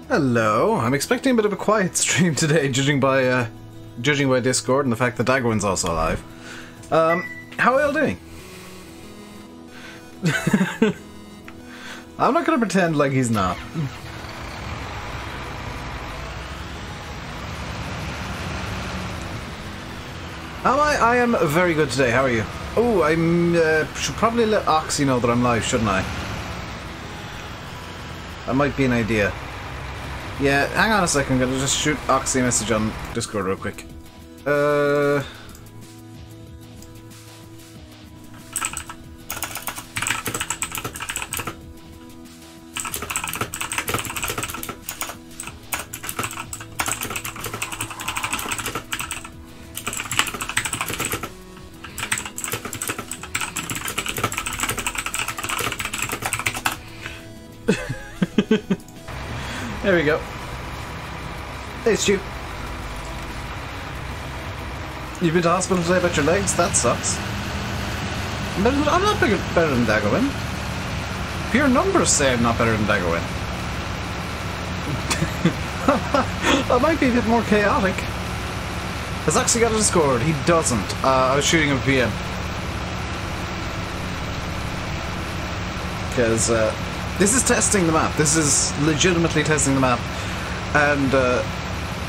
Hello. I'm expecting a bit of a quiet stream today, judging by Discord and the fact that Dagwin's also alive. How are y'all doing? I'm not gonna pretend like he's not. How am I? I am very good today. How are you? Oh, I should probably let Oxy know that I'm live, shouldn't I? That might be an idea. Yeah, hang on a second. I'm gonna just shoot Oxy a message on Discord real quick. There we go. Hey, Stu. You've been to hospital today about your legs? That sucks. I'm not better than Dagwin. Pure numbers say I'm not better than Dagwin. I might be a bit more chaotic. Has Oxy got a Discord? He doesn't. I was shooting him a PM. Because, this is testing the map. This is legitimately testing the map. And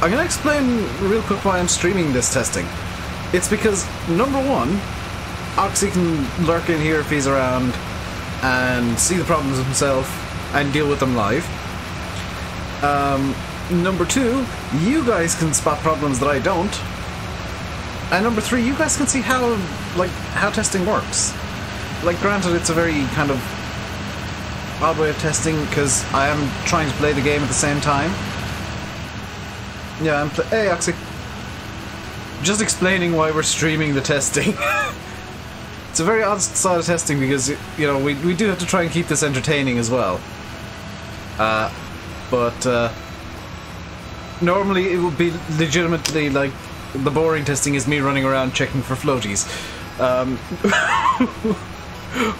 I'm going to explain real quick why I'm streaming this testing. It's because, number one, Oxy can lurk in here if he's around and see the problems himself and deal with them live. Number two, you guys can spot problems that I don't. And number three, you guys can see how testing works. Like, granted, it's a very kind of odd way of testing because I am trying to play the game at the same time. Yeah, hey, Oxy. Just explaining why we're streaming the testing. It's a very odd side of testing because, you know, we do have to try and keep this entertaining as well. But normally it would be legitimately like the boring testing is me running around checking for floaties.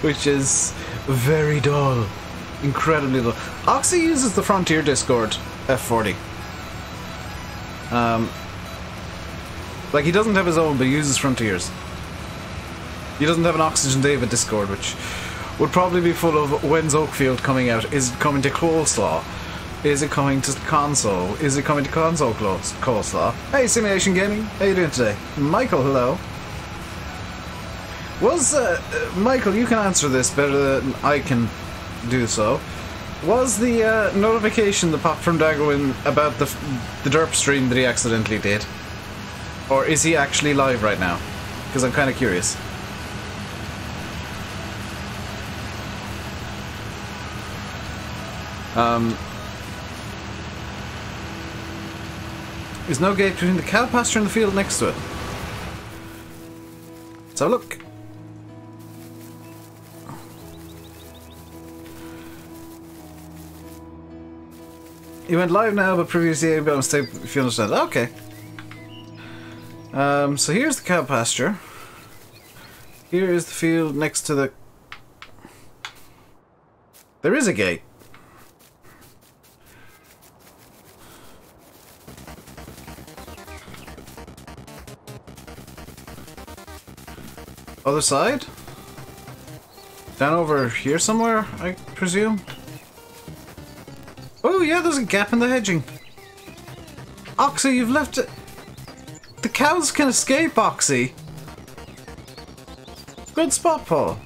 Which is very dull. Incredibly dull. Oxy uses the Frontier Discord F40. Like, he doesn't have his own, but he uses Frontiers. He doesn't have an Oxygen David Discord, which would probably be full of when's Oakfield coming out? Is it coming to Coleslaw? Is it coming to console? Is it coming to console Coleslaw? Hey, Simulation Gaming, how you doing today? Michael, hello. Was, Michael, you can answer this better than I can do so. Was the notification that popped from Dagwin about the derp stream that he accidentally did? Or is he actually live right now? Because I'm kind of curious. There's no gate between the cow pasture and the field next to it. Let's have a look. You went live now, but previously you got a mistake if you understand. Okay. So here's the cow pasture. Here is the field next to the... There is a gate. Other side? Down over here somewhere, I presume? Oh yeah, there's a gap in the hedging. Oxy, you've left it. The cows can escape, Oxy. Good spot, Paul.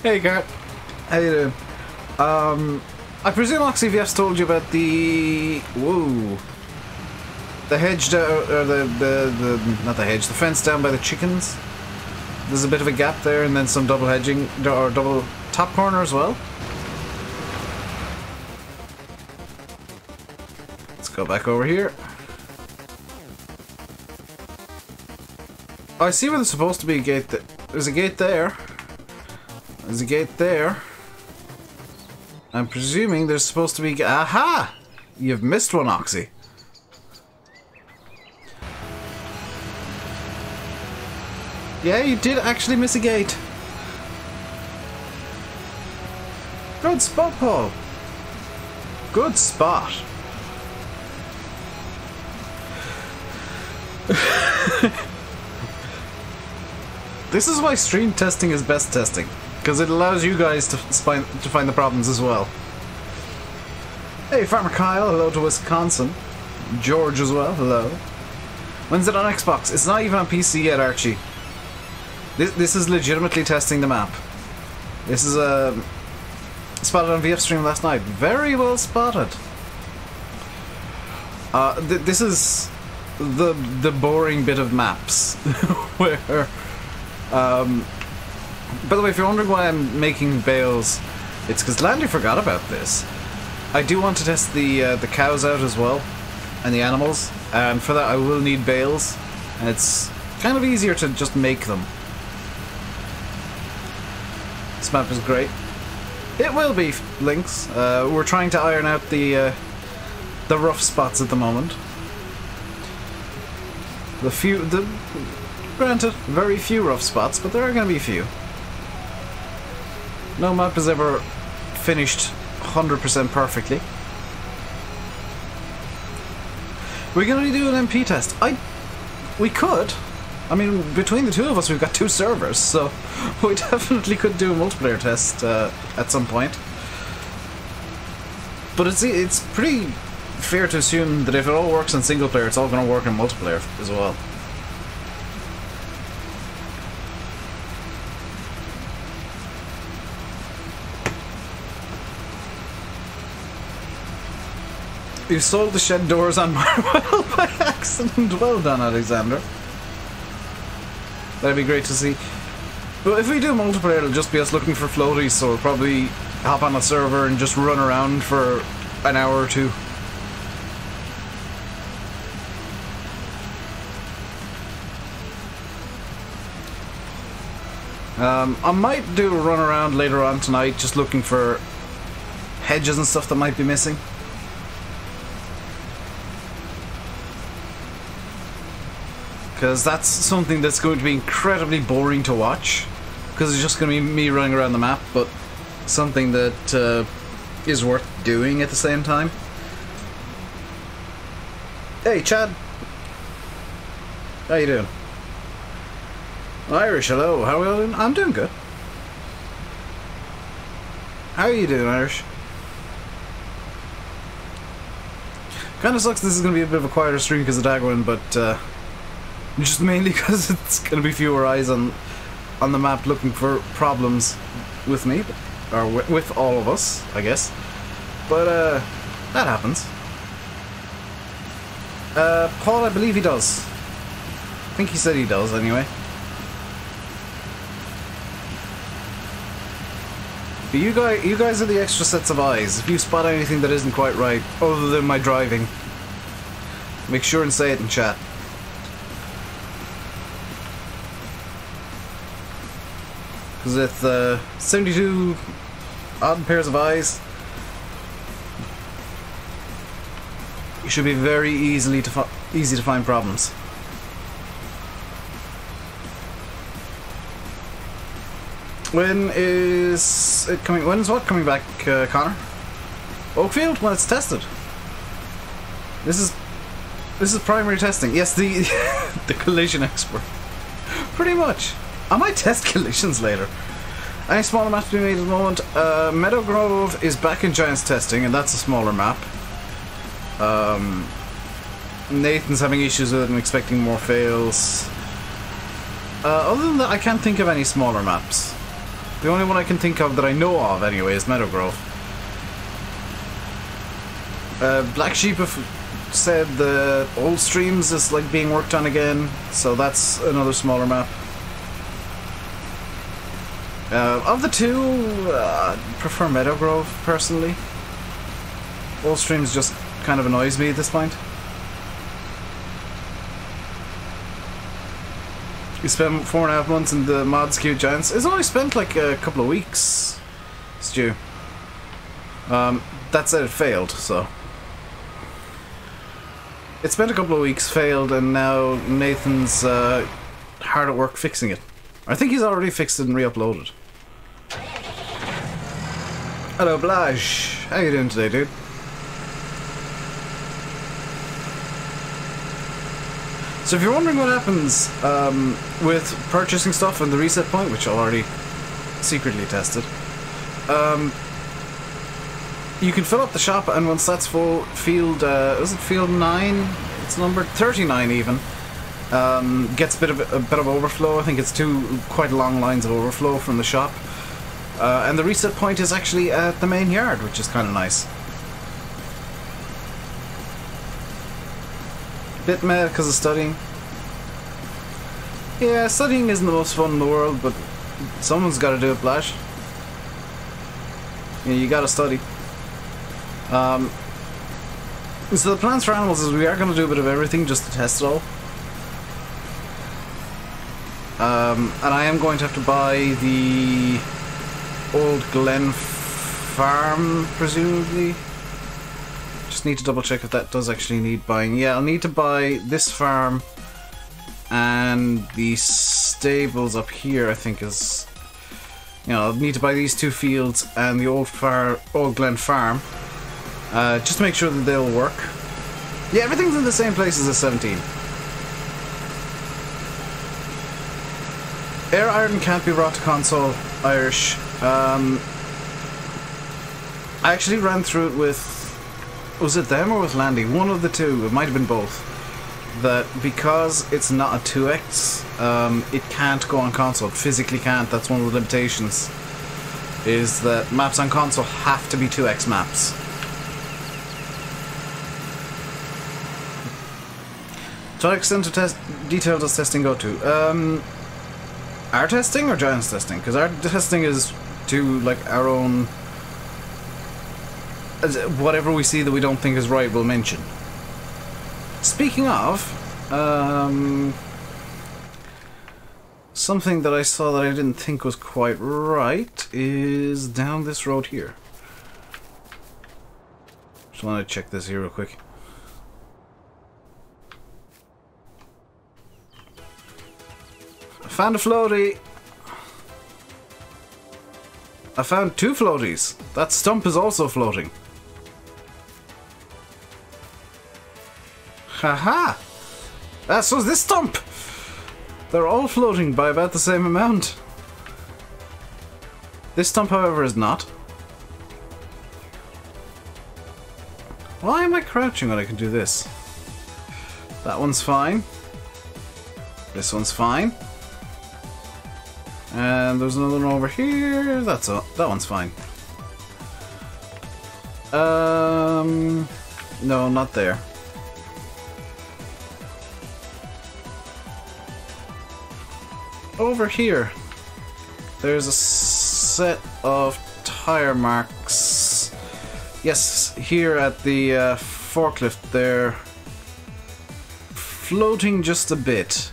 Hey, Gart. How you doing? I presume Oxy VF's told you about the... Whoa. The hedge, or not the hedge, the fence down by the chickens. There's a bit of a gap there, and then some double hedging, or double top corner as well. Let's go back over here. Oh, I see where there's supposed to be a gate. There's a gate there. There's a gate there. I'm presuming there's supposed to be... Aha! You've missed one, Oxy. Yeah, you did actually miss a gate. Good spot, Paul. Good spot. This is why stream testing is best testing, because it allows you guys to find the problems as well. Hey, Farmer Kyle, hello to Wisconsin. George as well, hello. When's it on Xbox? It's not even on PC yet, Archie. This is legitimately testing the map. This is spotted on VF stream last night. Very well spotted. This is the boring bit of maps where. By the way, if you're wondering why I'm making bales, it's because Landy forgot about this. I do want to test the cows out as well, and the animals, and for that I will need bales, and it's kind of easier to just make them. This map is great. It will be, Lynx. We're trying to iron out the rough spots at the moment. Granted, very few rough spots, but there are going to be a few. No map has ever finished 100% perfectly. We're going to do an MP test. We could. I mean, between the two of us, we've got 2 servers, so we definitely could do a multiplayer test at some point. But it's pretty fair to assume that if it all works in single player, it's all going to work in multiplayer as well. You sold the shed doors on Marwell by accident. Well done, Alexander. That'd be great to see. But if we do multiplayer, it'll just be us looking for floaties, so we'll probably hop on a server and just run around for an hour or 2. I might do a run around later on tonight, just looking for hedges and stuff that might be missing. Because that's something that's going to be incredibly boring to watch. Because it's just going to be me running around the map, but something that is worth doing at the same time. Hey, Chad. How you doing? Irish, hello. How are you doing? I'm doing good. How are you doing, Irish? Kinda sucks this is going to be a bit of a quieter stream because of Dagwin, but just mainly because it's going to be fewer eyes on the map looking for problems with me, or with all of us, I guess. But that happens. Paul, I believe he does. I think he said he does, anyway. But you guys are the extra sets of eyes. If you spot anything that isn't quite right, other than my driving, make sure and say it in chat. Because with 72 odd pairs of eyes, you should be very easy to find problems. When is it coming? When is what coming back, Connor? Oakfield? When it's tested. This is primary testing. Yes, the the collision expert. Pretty much. I might test collisions later. Any smaller maps to be made at the moment? Meadow Grove is back in Giants testing, and that's a smaller map. Nathan's having issues with it and expecting more fails. Other than that, I can't think of any smaller maps. The only one I can think of that I know of, anyway, is Meadow Grove. Black Sheep have said the old streams is like being worked on again, so that's another smaller map. Of the two, I prefer Meadow Grove, personally. Old streams just kind of annoys me at this point. You spent 4.5 months in the mods queue, Giants. It's only spent like a couple of weeks, Stu. That said, it failed, so. It spent a couple of weeks, failed, and now Nathan's hard at work fixing it. I think he's already fixed it and re-uploaded. Hello, Blaj. How you doing today, dude? So if you're wondering what happens with purchasing stuff and the reset point, which I already secretly tested, you can fill up the shop, and once that's full, field, is it field 9? It's numbered 39 even. Gets a bit of overflow. I think it's two quite long lines of overflow from the shop. And the reset point is actually at the main yard, which is kind of nice. Bit mad because of studying. Yeah, studying isn't the most fun in the world, but someone's got to do it, Blash. Yeah, you got to study. So the plans for animals is we are going to do a bit of everything just to test it all. And I am going to have to buy the old Glen Farm, presumably. Just need to double check if that does actually need buying. Yeah, I'll need to buy this farm and the stables up here, I think is... You know, I'll need to buy these two fields and the old Glen Farm. Just to make sure that they'll work. Yeah, everything's in the same place as the 17. Air Iron can't be brought to console, Irish. I actually ran through it with... Was it them or with Landy? One of the two. It might have been both. That because it's not a 2x, it can't go on console. It physically can't. That's one of the limitations. Is that maps on console have to be 2x maps. To what extent of detail does testing go to? Our testing or Giant's testing? Because our testing is to, like, our own... Whatever we see that we don't think is right, we'll mention. Speaking of... something that I saw that I didn't think was quite right is down this road here. Just want to check this here real quick. I found a floaty. I found two floaties. That stump is also floating. Haha! So is this stump! They're all floating by about the same amount. This stump, however, is not. Why am I crouching when I can do this? That one's fine. This one's fine. And there's another one over here. That's all. That one's fine. No, not there. Over here, there's a set of tire marks. Yes, here at the forklift, they're floating just a bit.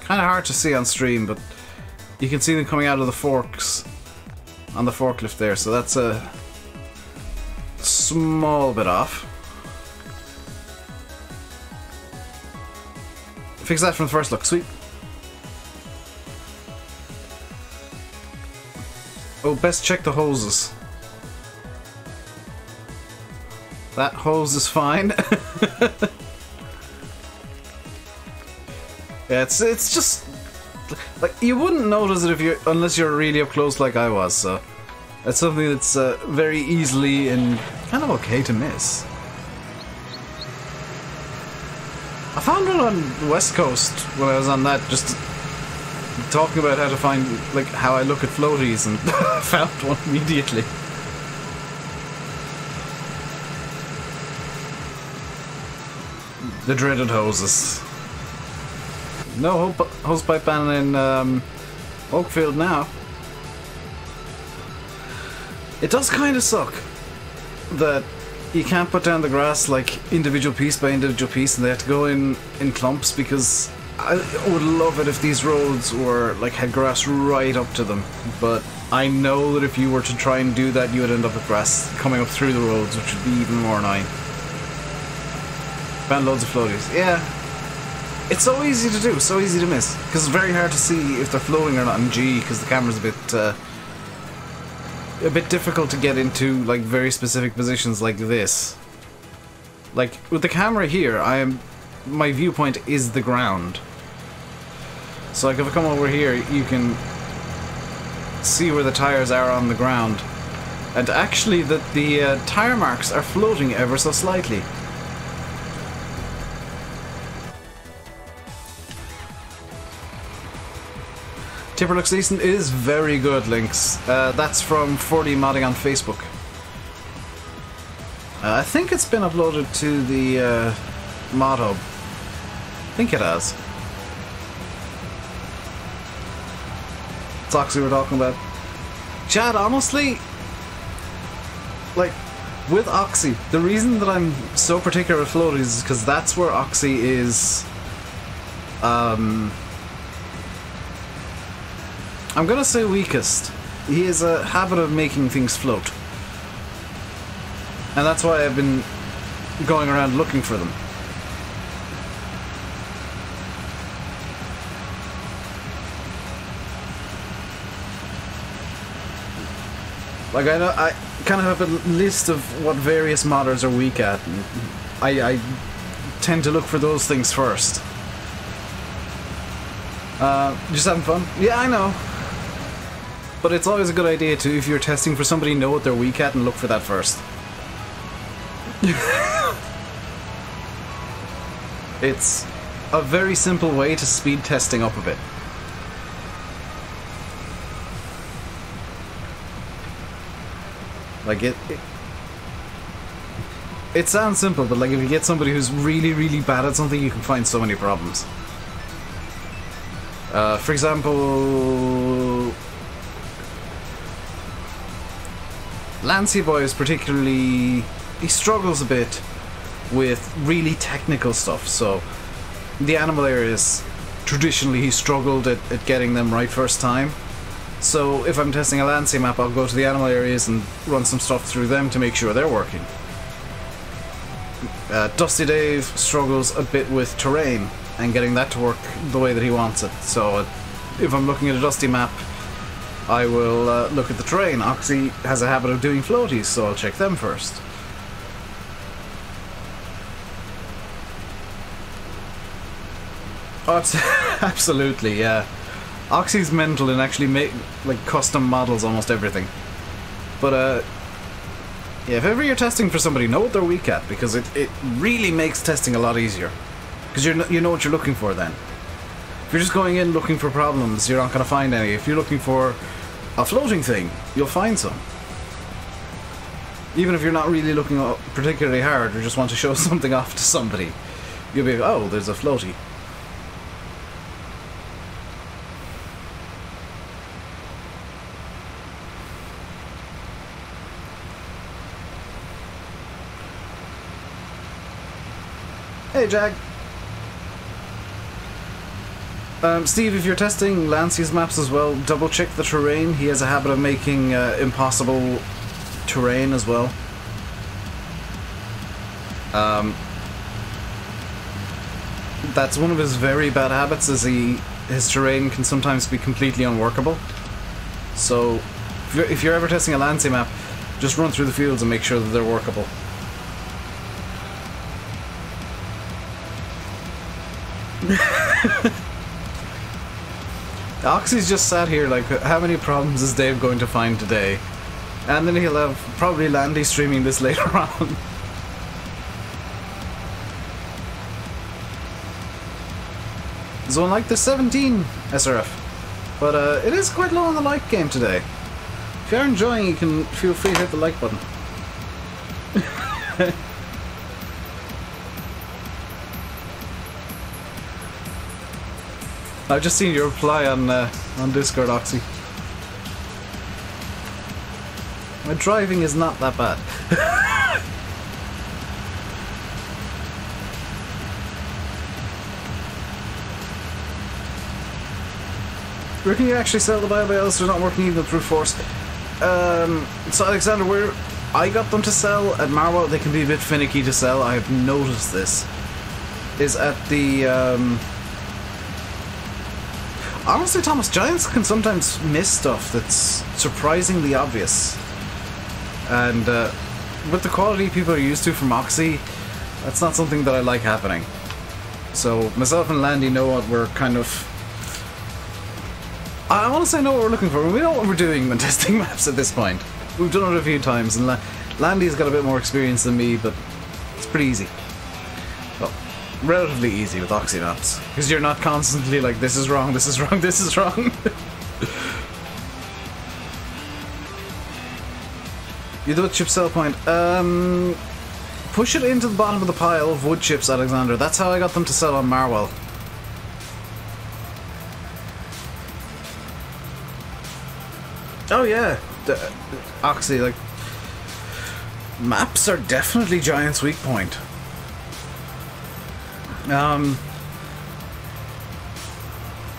Kind of hard to see on stream, but you can see them coming out of the forks on the forklift there, so that's a small bit off. Fix that from the first look, sweet. Oh, best check the hoses. That hose is fine. Yeah, it's just like you wouldn't notice it if unless you're really up close like I was. So it's something that's very easily and kind of okay to miss. I found one on the West Coast when I was on that, just talking about how to find, like, how I look at floaties, and found one immediately. The dreaded hoses. No hosepipe ban in Oakfield now. It does kind of suck that you can't put down the grass like individual piece by individual piece, and they have to go in clumps, because I would love it if these roads were like had grass right up to them, but I know that if you were to try and do that, you would end up with grass coming up through the roads, which would be even more annoying. Found loads of floaties. Yeah, it's so easy to do, so easy to miss, because it's very hard to see if they're floating or not in G, because the camera's a bit a bit difficult to get into like very specific positions like this. Like with the camera here, my viewpoint is the ground. So like if I come over here, you can see where the tires are on the ground. And actually the tire marks are floating ever so slightly. Tipper looks decent. It is very good, Lynx. That's from 4D Modding on Facebook. I think it's been uploaded to the mod hub. I think it has. It's Oxy we're talking about. Chad, honestly, like, with Oxy, the reason that I'm so particular with floaties is because that's where Oxy is, I'm gonna say weakest. He has a habit of making things float. And that's why I've been going around looking for them. Like, I know, I kind of have a list of what various modders are weak at, and I tend to look for those things first. Just having fun? Yeah, I know. But it's always a good idea to, if you're testing for somebody, know what they're weak at and look for that first. It's a very simple way to speed testing up a bit. Like it sounds simple, but like if you get somebody who's really, really bad at something, you can find so many problems. For example, Lancey Boy is particularly... he struggles a bit with really technical stuff, so the animal areas, traditionally he struggled at getting them right first time. So if I'm testing a Lancey map, I'll go to the animal areas and run some stuff through them to make sure they're working. Dusty Dave struggles a bit with terrain and getting that to work the way that he wants it. So if I'm looking at a Dusty map, I will look at the terrain. Oxy has a habit of doing floaties, so I'll check them first. Oh, absolutely, yeah. Oxy's mental and actually make like custom models almost everything. But yeah, if ever you're testing for somebody, know what they're weak at, because it really makes testing a lot easier. Because you know what you're looking for then. If you're just going in looking for problems, you're not going to find any. If you're looking for a floating thing, you'll find some. Even if you're not really looking particularly hard, or just want to show something off to somebody, you'll be like, oh, there's a floaty. Hey, Jag. Steve, if you're testing Lancey's maps as well, double check the terrain. He has a habit of making impossible terrain as well. That's one of his very bad habits, is his terrain can sometimes be completely unworkable. So if you're ever testing a Lancey map, just run through the fields and make sure that they're workable. Oxy's just sat here like, how many problems is Dave going to find today? And then he'll have probably Landy streaming this later on. Zone like the 17 SRF. But it is quite low on the like game today. If you're enjoying, you can feel free to hit the like button. I've just seen your reply on Discord, Oxy. My driving is not that bad. Where can you actually sell the biobios? They're not working even through Force. So Alexander, where I got them to sell at Marwell, they can be a bit finicky to sell. I have noticed this. Is at the honestly, Thomas, Giants can sometimes miss stuff that's surprisingly obvious. And with the quality people are used to from Oxy, that's not something that I like happening. So myself and Landy know what we're kind of... I want to say know what we're looking for. We know what we're doing when testing maps at this point. We've done it a few times, and Landy's got a bit more experience than me, but it's pretty easy. Well, relatively easy with Oxy maps. Because you're not constantly like, this is wrong, this is wrong, this is wrong. You do a chip sell point. Push it into the bottom of the pile of wood chips, Alexander. That's how I got them to sell on Marwell. Oh yeah, Oxy, like, maps are definitely Giant's weak point.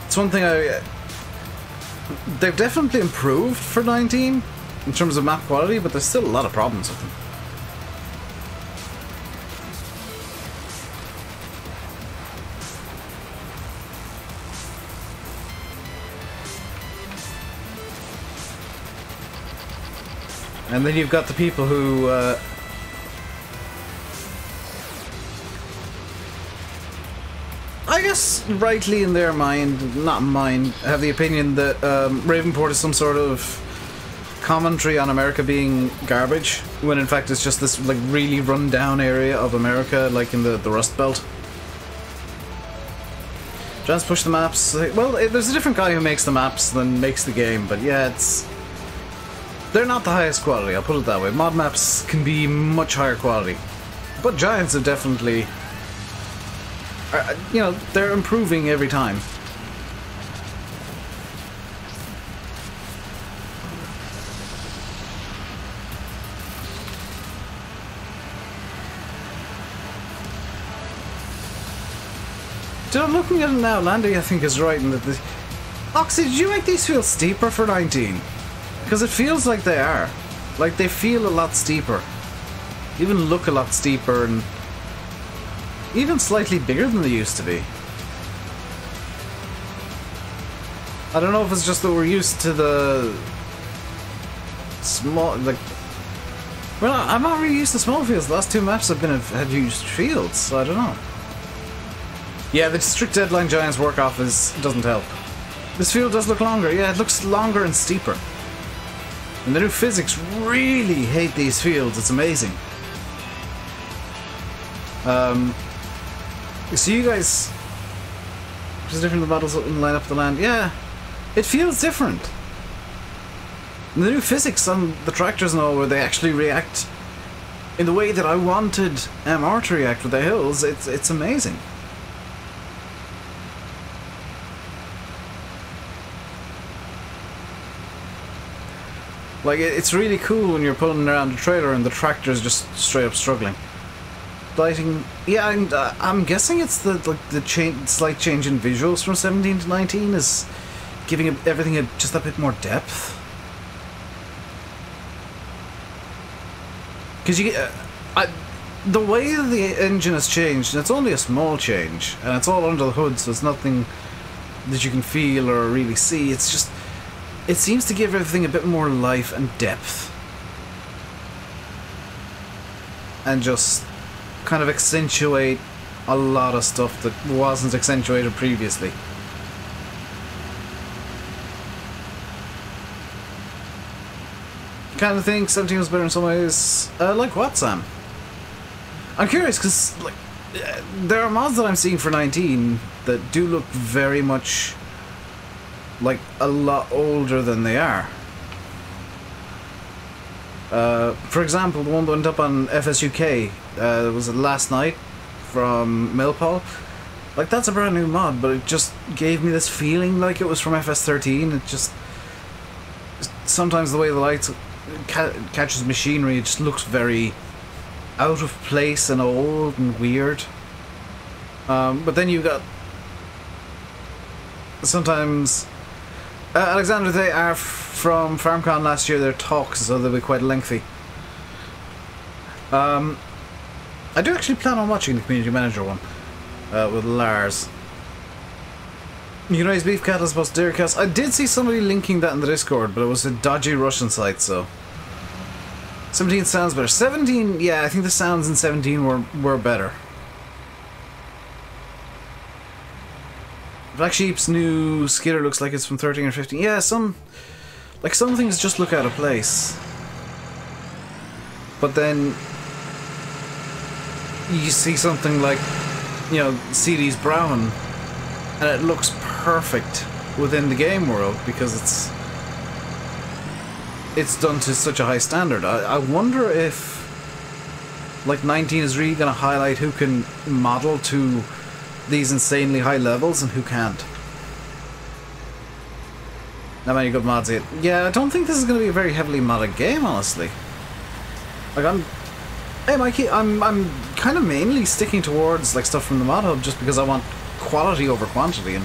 It's one thing they've definitely improved for 19 in terms of map quality, but there's still a lot of problems with them. And then you've got the people who I guess rightly in their mind, not mine, have the opinion that Ravenport is some sort of commentary on America being garbage, when in fact it's just this like really run down area of America, like in the Rust Belt. Just push the maps. Well, there's a different guy who makes the maps than makes the game, but yeah, they're not the highest quality, I'll put it that way. Mod maps can be much higher quality. But Giants have definitely... you know, they're improving every time. So looking at it now, Landy I think is right in that the... Oxy, did you make these feel steeper for 19? Because it feels like they are. Like, they feel a lot steeper. Even look a lot steeper and even slightly bigger than they used to be. I don't know if it's just that we're used to the small, like... Well, I'm not really used to small fields. The last two maps have had huge fields, so I don't know. Yeah, the strict deadline Giants work off doesn't help. This field does look longer. Yeah, it looks longer and steeper. And the new physics really hate these fields. It's amazing. So you guys... Just different models line up the land. Yeah, it feels different. And the new physics on the tractors and all, where they actually react in the way that I wanted MR to react with the hills, it's amazing. Like, it's really cool when you're pulling around the trailer and the tractor's just straight up struggling. Lighting, yeah, and I'm guessing it's the slight change in visuals from 17 to 19 is giving everything just a bit more depth. Because you get, the way the engine has changed, and it's only a small change, and it's all under the hood, so it's nothing that you can feel or really see. It's just, it seems to give everything a bit more life and depth. And just kind of accentuate a lot of stuff that wasn't accentuated previously. Kind of think 17 was better in some ways. Like what, Sam? I'm curious because like there are mods that I'm seeing for 19 that do look very much like a lot older than they are. For example, the one that went up on FSUK was it last night from Millpol. Like, that's a brand new mod, but it just gave me this feeling like it was from FS13. It just... Sometimes the way the lights catches machinery, it just looks very out of place and old and weird. But then you got... Sometimes... Alexander, they are from FarmCon last year. Their talks, so they'll be quite lengthy. I do actually plan on watching the community manager one with Lars. United Beef Cattle as opposed to Dairy Cows. I did see somebody linking that in the Discord, but it was a dodgy Russian site, so 17 sounds better. 17, yeah, I think the sounds in 17 were better. Black Sheep's new skitter looks like it's from 13 or 15. Yeah, some things just look out of place. But then you see something like, you know, CD's Brown, and it looks perfect within the game world because it's done to such a high standard. I wonder if, like, 19 is really going to highlight who can model to these insanely high levels and who can't. Not many good mods yet. Yeah, I don't think this is going to be a very heavily modded game, honestly. Like, hey Mikey, I'm kind of mainly sticking towards like stuff from the mod hub just because I want quality over quantity, and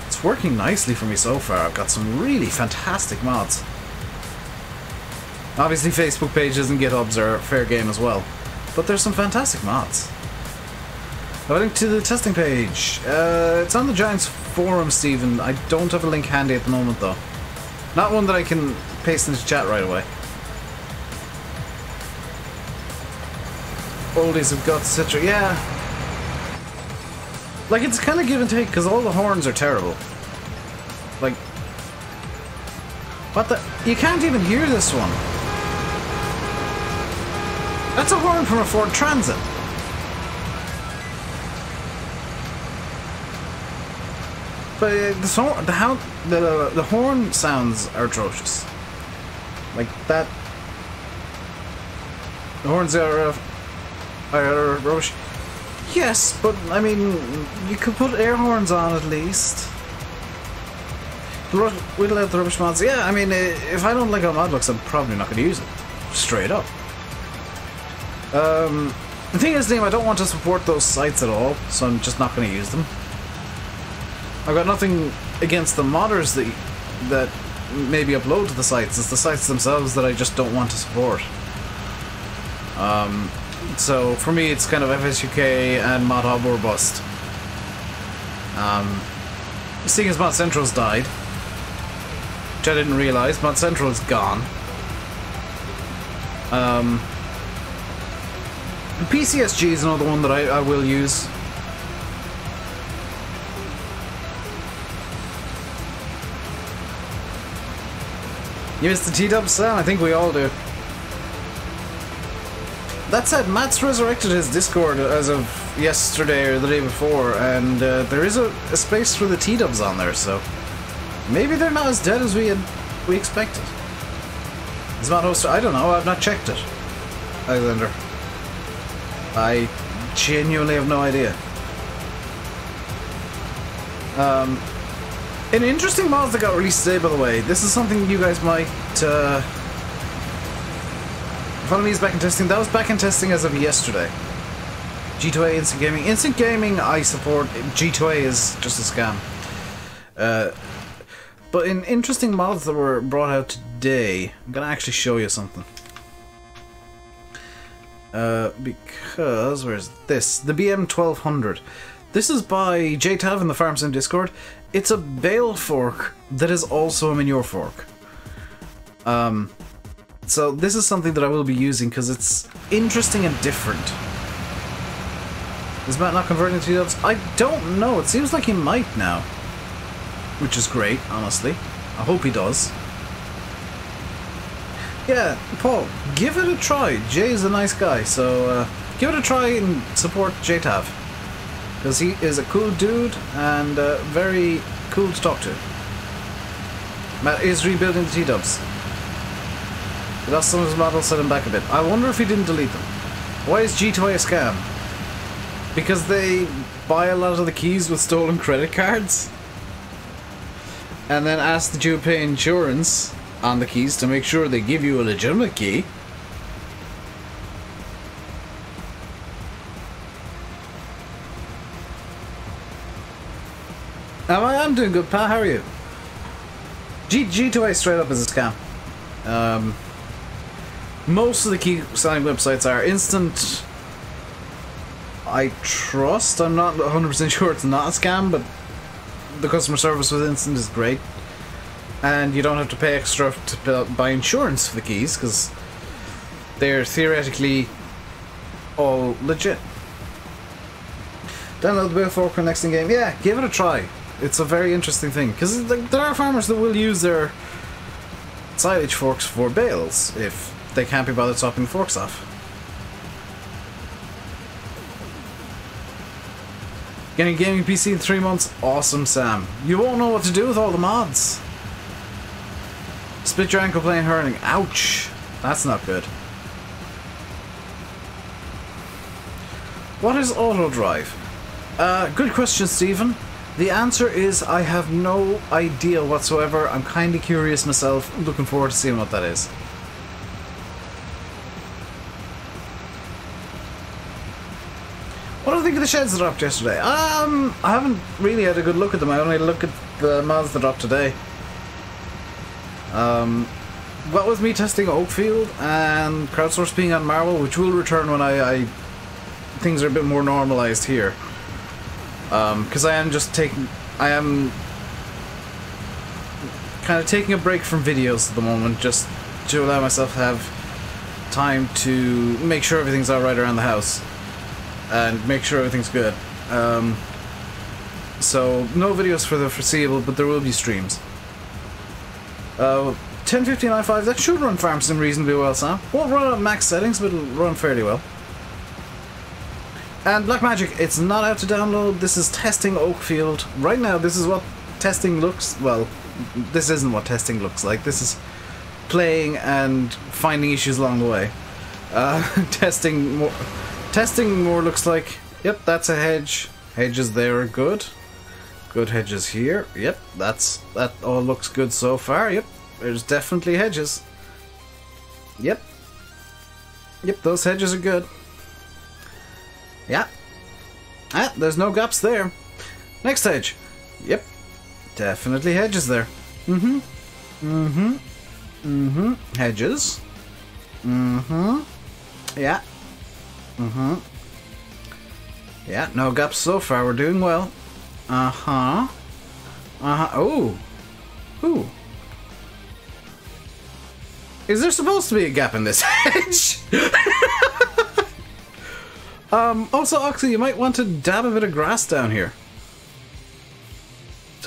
it's working nicely for me so far. I've got some really fantastic mods. Obviously Facebook pages and GitHubs are fair game as well, but there's some fantastic mods. A link to the testing page. It's on the Giants forum, Stephen. I don't have a link handy at the moment though. Not one that I can paste into chat right away. Oldies have got Citra, yeah. Like, it's kind of give and take, because all the horns are terrible. Like, what the? You can't even hear this one. That's a horn from a Ford Transit. But the horn sounds are atrocious. Like that. The horns are rubbish. Yes, but I mean, you could put air horns on at least. We'll let the rubbish mods. Yeah, I mean, if I don't like how mod looks, I'm probably not going to use it. Straight up. The thing is, Liam, I don't want to support those sites at all, so I'm just not going to use them. I've got nothing against the modders that maybe upload to the sites. It's the sites themselves that I just don't want to support. So for me, it's kind of FSUK and Mod Hub or bust. Seeing as Mod Central's died, which I didn't realise, Mod Central's gone. PCSG is another one that I will use. You missed the T-Dub, Sam? I think we all do. That said, Matt's resurrected his Discord as of yesterday or the day before, and there is a space for the T-Dubs on there, so maybe they're not as dead as we expected. Is Matt host? I don't know, I've not checked it. Alexander. I genuinely have no idea. An interesting mod that got released today, by the way. This is something you guys might... Follow me is back in testing. That was back in testing as of yesterday. G2A Instant Gaming. Instant Gaming I support. G2A is just a scam. But in interesting mods that were brought out today, I'm gonna actually show you something. Because, where's this? The BM1200. This is by JTav in the Farm Sim Discord. It's a bale fork that is also a manure fork. So this is something that I will be using because it's interesting and different. Is Matt not converting to T-Dubs? I don't know. It seems like he might now. Which is great, honestly. I hope he does. Yeah, Paul, give it a try. Jay is a nice guy, so give it a try and support JTav. Because he is a cool dude and very cool to talk to. Matt is rebuilding the T-Dubs. He lost some of his models, set him back a bit. I wonder if he didn't delete them. Why is G2A a scam? Because they buy a lot of the keys with stolen credit cards? And then ask that you pay insurance on the keys to make sure they give you a legitimate key. I'm doing good, pal. How are you? G2A straight up is a scam. Most of the key selling websites are instant. I trust. I'm not 100% sure it's not a scam, but the customer service with Instant is great. And you don't have to pay extra to buy insurance for the keys, because they're theoretically all legit. Download the Bill Fork for the next in-game. Yeah, give it a try. It's a very interesting thing, because there are farmers that will use their silage forks for bales if they can't be bothered swapping the forks off. Getting a gaming PC in 3 months? Awesome, Sam. You won't know what to do with all the mods. Split your ankle playing hurling. Ouch. That's not good. What is auto drive? Good question, Stephen. The answer is I have no idea whatsoever. I'm kind of curious myself. Looking forward to seeing what that is. What do I think of the sheds that dropped yesterday? I haven't really had a good look at them. I only had a look at the mods that dropped today. What with me testing Oakfield and crowdsource being on Marvel, which will return when things are a bit more normalized here. Because I am kind of taking a break from videos at the moment, just to allow myself to have time to make sure everything's alright around the house and make sure everything's good. So no videos for the foreseeable, but there will be streams. 1050 i5, that should run Farm Sim reasonably well, Sam. Won't run at max settings, but it'll run fairly well. And Blackmagic, it's not out to download. This is testing Oakfield. Right now, this is what testing looks... Well, this isn't what testing looks like. This is playing and finding issues along the way. Testing more looks like... Yep, that's a hedge. Hedges there are good. Good hedges here. Yep, that all looks good so far. Yep, there's definitely hedges. Yep. Yep, those hedges are good. Yeah. Ah, there's no gaps there. Next hedge. Yep. Definitely hedges there. Mm-hmm. Mm-hmm. Mm-hmm. Hedges. Mm-hmm. Yeah. Mm-hmm. Yeah, no gaps so far. We're doing well. Uh-huh. Uh-huh. Oh. Ooh. Is there supposed to be a gap in this hedge? Also, Oxy, you might want to dab a bit of grass down here.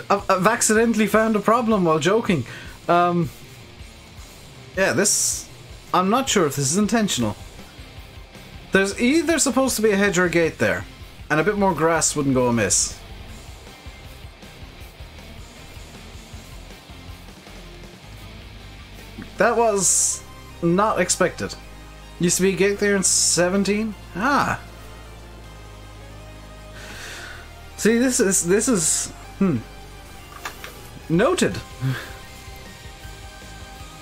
I've accidentally found a problem while joking. Yeah, this... I'm not sure if this is intentional. There's either supposed to be a hedge or a gate there, and a bit more grass wouldn't go amiss. That was not expected. Used to be a gate there in 17? Ah. See, this is noted.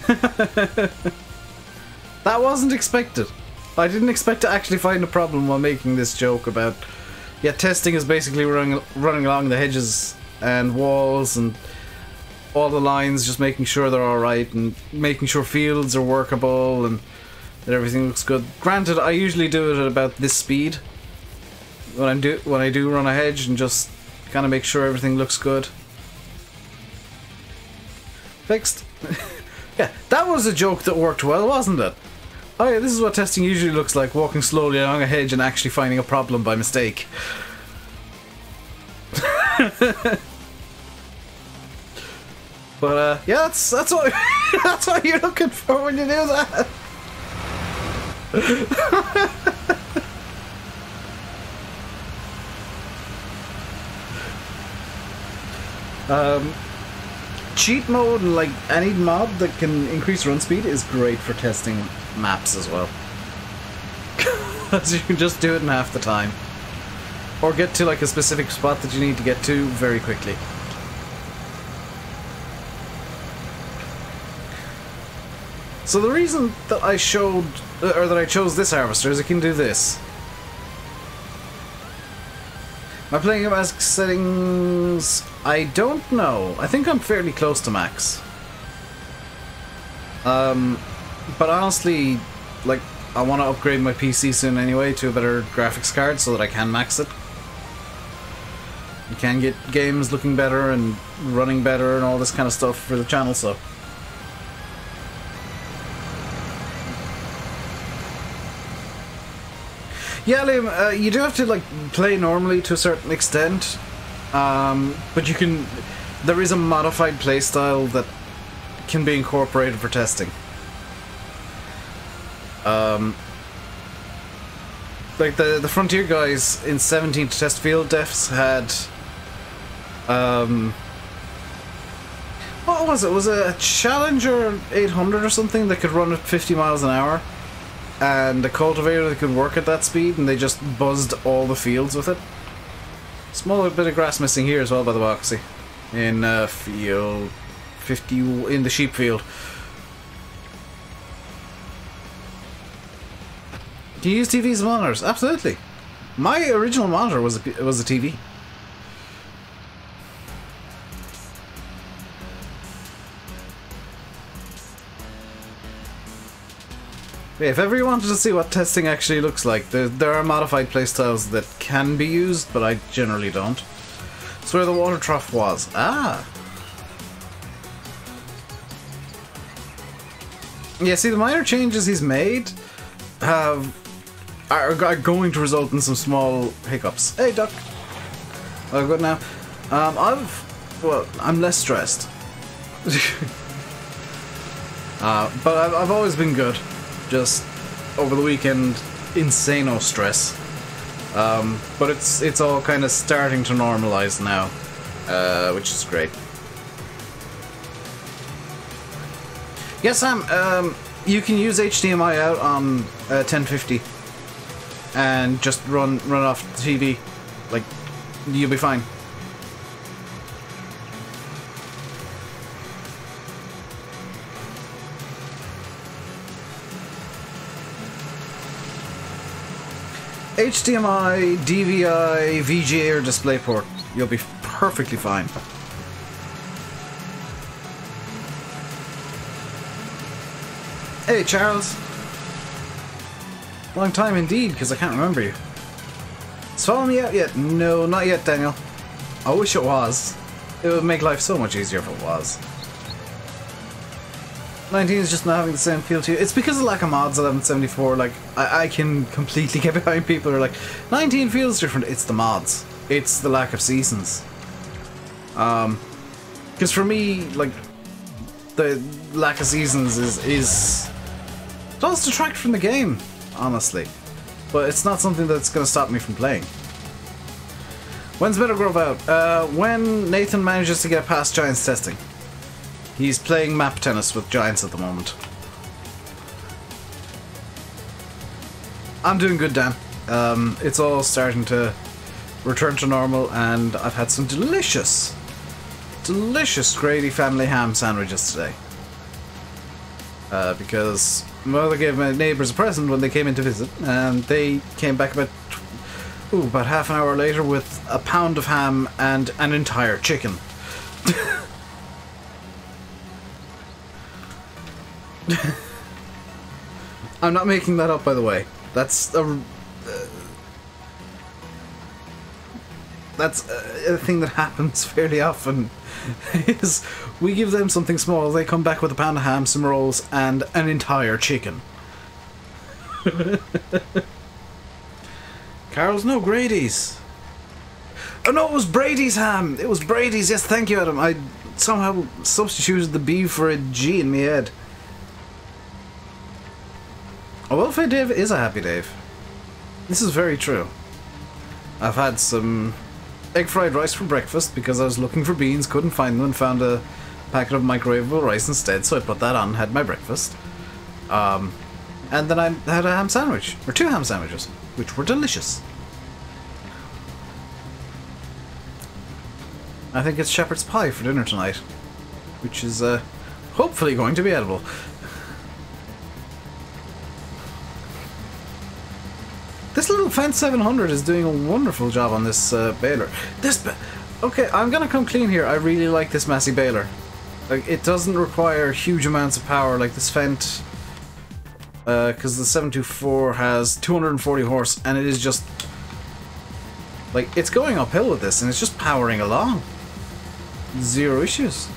That wasn't expected. I didn't expect to actually find a problem while making this joke about... Yeah, testing is basically running along the hedges and walls and all the lines, just making sure they're alright and making sure fields are workable and that everything looks good. Granted, I usually do it at about this speed when I do run a hedge, and just kind of make sure everything looks good. Fixed. Yeah, that was a joke that worked well, wasn't it? Oh yeah, this is what testing usually looks like, walking slowly along a hedge and actually finding a problem by mistake. But yeah, that's what that's what you're looking for when you do that. Cheat mode, like any mod that can increase run speed, is great for testing maps as well. Because you can just do it in half the time. Or get to like a specific spot that you need to get to very quickly. So the reason that I showed, or that I chose this harvester is it can do this. Am I playing at max settings? I don't know. I think I'm fairly close to max. But honestly, like, I want to upgrade my PC soon anyway to a better graphics card so that I can max it. You can get games looking better and running better and all this kind of stuff for the channel, so... Yeah, Liam, you do have to like play normally to a certain extent, but you can. There is a modified playstyle that can be incorporated for testing. Like the Frontier guys in 17 to test field defs had, what was it? Was it a Challenger 800 or something that could run at 50 miles an hour? And a cultivator that could work at that speed, and they just buzzed all the fields with it. Small bit of grass missing here as well by the boxy. In field 50, in the sheep field. Do you use TVs as monitors? Absolutely. My original monitor was a TV. If ever you wanted to see what testing actually looks like, there are modified playstyles that can be used, but I generally don't. It's where the water trough was. Ah! Yeah, see, the minor changes he's made are going to result in some small hiccups. Hey, Duck! Oh, good now. I'm less stressed. But I've always been good. Just over the weekend, insano stress. But it's all kind of starting to normalize now, which is great. Yes, Sam. You can use HDMI out on 1050 and just run off the TV. Like, you'll be fine. HDMI, DVI, VGA or DisplayPort. You'll be perfectly fine. Hey Charles. Long time indeed, because I can't remember you. Is following me out yet? No, not yet, Daniel. I wish it was. It would make life so much easier if it was. 19 is just not having the same feel to you. It's because of lack of mods 1174. Like, I can completely get behind people who are like, 19 feels different. It's the mods. It's the lack of seasons. Because for me, like, the lack of seasons is it does detract from the game, honestly. But it's not something that's going to stop me from playing. When's Metal Grove out? When Nathan manages to get past Giants testing. He's playing map tennis with Giants at the moment. I'm doing good, Dan. It's all starting to return to normal, and I've had some delicious Grady family ham sandwiches today. Because my mother gave my neighbours a present when they came in to visit, and they came back about half an hour later with a pound of ham and an entire chicken. I'm not making that up, by the way. That's a thing that happens fairly often. Is we give them something small, they come back with a pound of ham, some rolls, and an entire chicken. Carol's no Grady's. Oh no, it was Brady's ham. It was Brady's. Yes, thank you, Adam. I somehow substituted the B for a G in my head. A well-fed Dave is a happy Dave. This is very true. I've had some egg fried rice for breakfast because I was looking for beans, couldn't find them, and found a packet of microwavable rice instead, so I put that on and had my breakfast. And then I had a ham sandwich, or 2 ham sandwiches, which were delicious. I think it's shepherd's pie for dinner tonight, which is hopefully going to be edible. This little Fence 700 is doing a wonderful job on this baler. Okay, I'm gonna come clean here. I really like this Massey baler. Like, it doesn't require huge amounts of power like this Fendt, because the 724 has 240 horse, and it is just like, it's going uphill with this, and it's just powering along. Zero issues.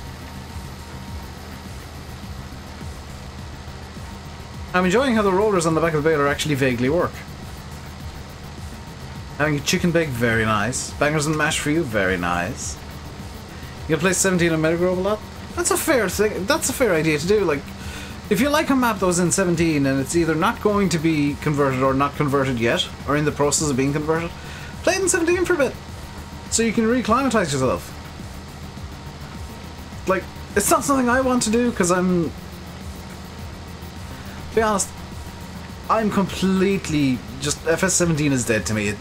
I'm enjoying how the rollers on the back of the baler actually vaguely work. Having a chicken bake, very nice. Bangers and mash for you, very nice. You gonna play 17 on Metagrove a lot? That's a fair thing. That's a fair idea to do. Like, if you like a map that was in 17 and it's either not going to be converted or not converted yet, or in the process of being converted, play it in 17 for a bit, so you can re-acclimatize yourself. Like, it's not something I want to do because I'm, to be honest, I'm completely just FS17 is dead to me.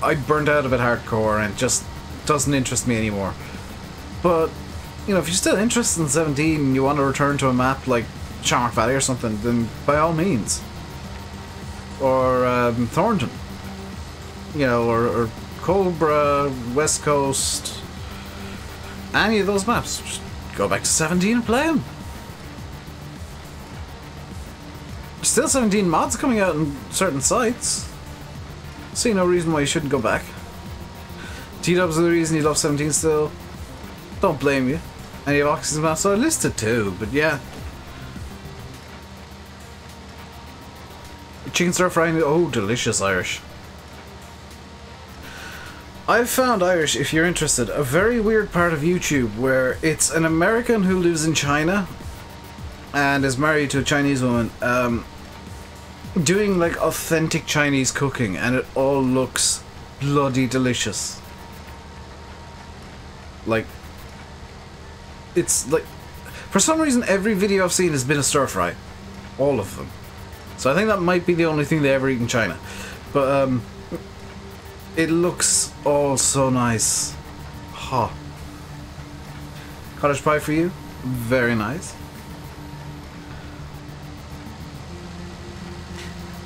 I burnt out of it hardcore and it just doesn't interest me anymore. But you know, if you're still interested in 17 and you want to return to a map like Shamrock Valley or something, then by all means. Or Thornton, you know, or Cobra, West Coast, any of those maps. Just go back to 17 and play them. Still 17 mods coming out on certain sites. See no reason why you shouldn't go back. T-Dub's the reason you love 17 still. Don't blame you. Any of Oxy's maps are listed too, but yeah. Chicken stir frying, oh delicious Irish. I've found Irish, if you're interested, a very weird part of YouTube where it's an American who lives in China and is married to a Chinese woman, doing like authentic Chinese cooking, and it all looks bloody delicious. Like, it's like, for some reason every video I've seen has been a stir fry. All of them. So I think that might be the only thing they ever eat in China. But it looks all so nice. Ha. Cottage pie for you. Very nice.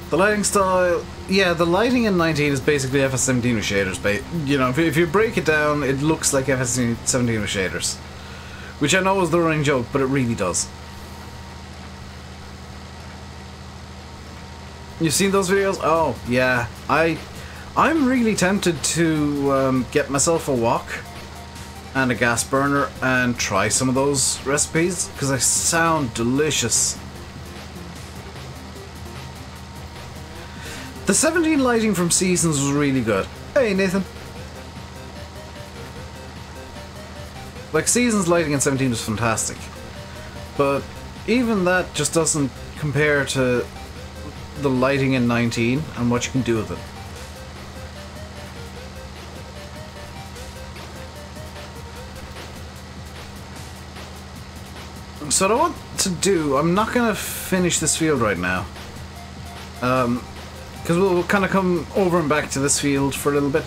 The lighting style, yeah, the lighting in 19 is basically FS17 with shaders. You know, if you break it down, it looks like FS17 with shaders. Which I know is the running joke, but it really does. You've seen those videos? Oh, yeah. I'm really tempted to get myself a wok and a gas burner and try some of those recipes, because they sound delicious. The 17 lighting from Seasons was really good. Hey, Nathan. Like, Seasons lighting in 17 was fantastic. But even that just doesn't compare to the lighting in 19 and what you can do with it. So what I want to do, I'm not going to finish this field right now. Because we'll kind of come over and back to this field for a little bit.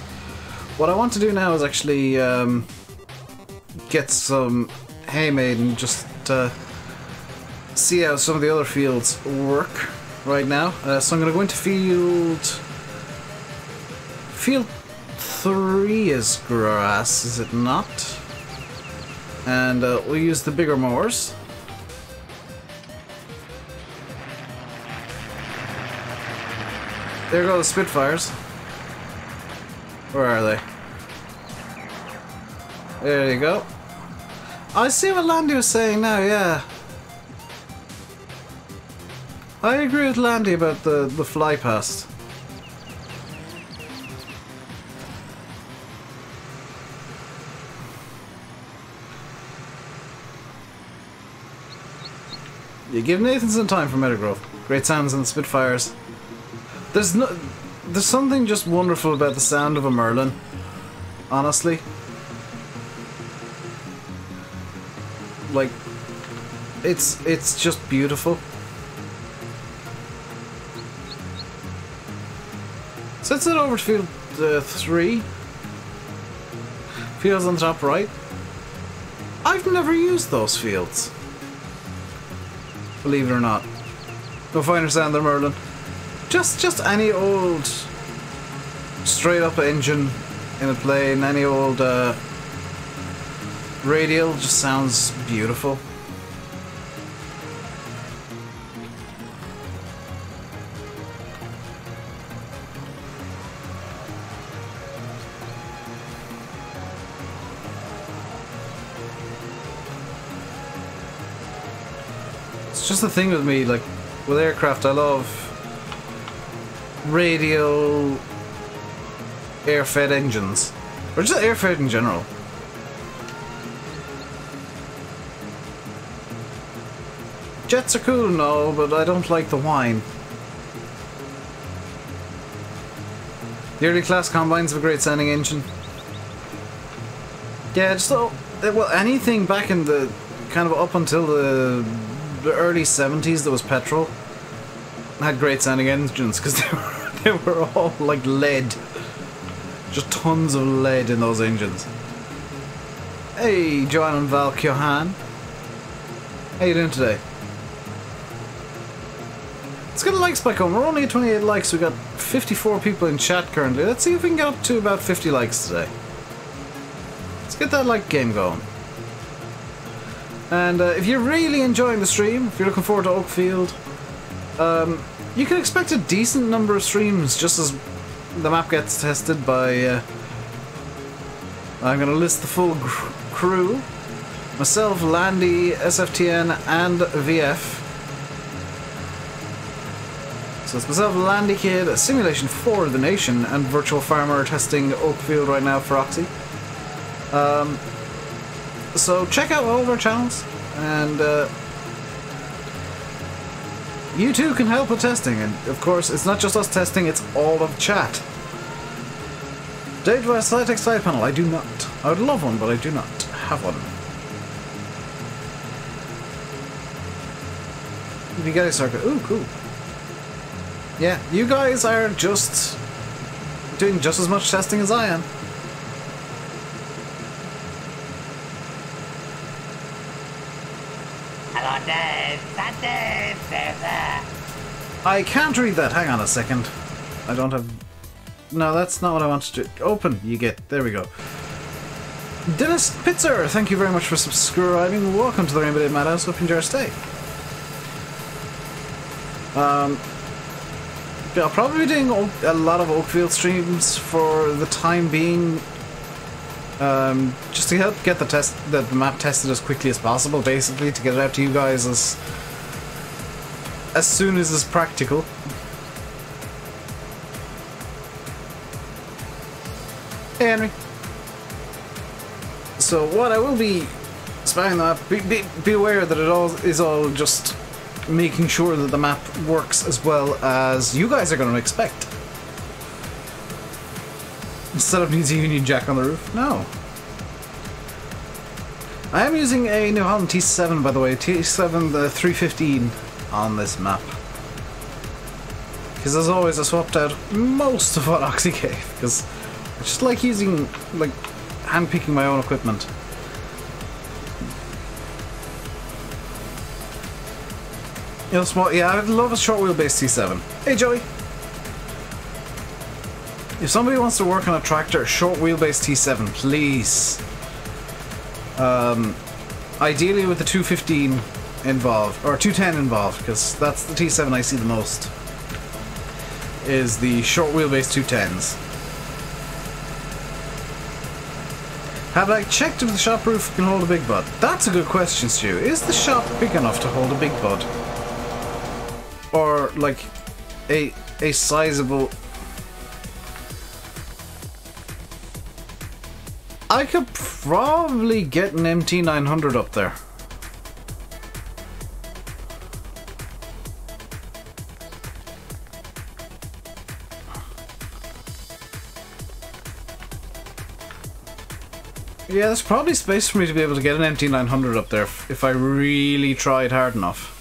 What I want to do now is actually get some hay made and just see how some of the other fields work right now. So I'm going to go into field 3 is grass, is it not? And we'll use the bigger mowers. There go the Spitfires. Where are they? There you go. I see what Landy was saying now, yeah. I agree with Landy about the fly past. You give Nathan some time for Metagrove. Great sounds in the Spitfires. There's something just wonderful about the sound of a Merlin, honestly. Like, it's just beautiful. So let's head over to field 3. Fields on the top right. I've never used those fields, believe it or not. Go find her sound there, Merlin. Just any old straight up engine in a plane, any old radial just sounds beautiful. It's just the thing with me, like with aircraft, I love radial air-fed engines. Or just air-fed in general. Jets are cool and all, but I don't like the whine. The early class combines have a great sounding engine. Yeah, just well, anything back in the kind of up until the early 70s that was petrol had great sounding engines because they were all like lead. Just tons of lead in those engines. Hey, Joanne and Val Kyohan. How you doing today? Let's get a like spike on. We're only at 28 likes. We've got 54 people in chat currently. Let's see if we can get up to about 50 likes today. Let's get that like game going. And if you're really enjoying the stream, if you're looking forward to Oakfield, you can expect a decent number of streams just as the map gets tested by... I'm going to list the full crew. Myself, Landy, SFTN, and VF. So it's myself, Landy Kid, Simulation 4 of the Nation, and Virtual Farmer testing Oakfield right now for Oxy. So check out all of our channels, and you too can help with testing. And of course, it's not just us testing, it's all of chat. Dave, do I have a Side side panel? I do not. I would love one, but I do not have one. If you get a circuit, ooh, cool. Yeah, you guys are just doing just as much testing as I am. Hello, Dave. I can't read that. Hang on a second. I don't have... No, that's not what I wanted to... Open, you get... There we go. Dennis Pitzer, thank you very much for subscribing. Welcome to the Rainbow Day Madhouse. Hope you enjoy your stay. I'll probably be doing a lot of Oakfield streams for the time being, just to help get the map tested as quickly as possible, basically, to get it out to you guys as soon as is practical. Hey, Henry. So what I will be spying the map, be aware that it is all just making sure that the map works as well as you guys are going to expect. Instead of using a Union Jack on the roof. No. I am using a New Holland T7, by the way. T7 the 315 on this map. Because as always, I swapped out most of what Oxy gave. Because I just like using, like, hand-picking my own equipment. You know, small, yeah, I'd love a short wheelbase T7. Hey, Joey! If somebody wants to work on a tractor, short wheelbase T7, please. Ideally with the 215 involved, or 210 involved, because that's the T7 I see the most. Is the short wheelbase 210s. Have I checked if the shop roof can hold a big bud? That's a good question, Stu. Is the shop big enough to hold a big bud? Or, like, a sizable... I could probably get an MT900 up there. Yeah, there's probably space for me to be able to get an MT900 up there if I really tried hard enough.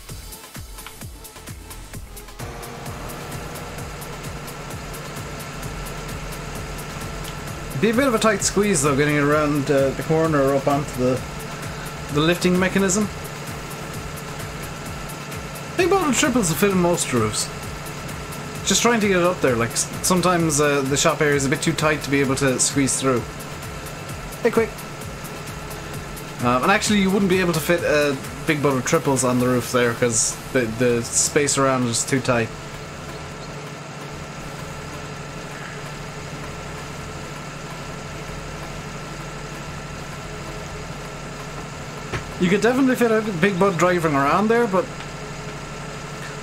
Be a bit of a tight squeeze though, getting it around the corner or up onto the lifting mechanism. Big bottle triples will fit in most roofs. Just trying to get it up there, like sometimes the shop area is a bit too tight to be able to squeeze through. Hey, quick! And actually you wouldn't be able to fit big bottle triples on the roof there because the space around is too tight. You could definitely fit a big bud driving around there, but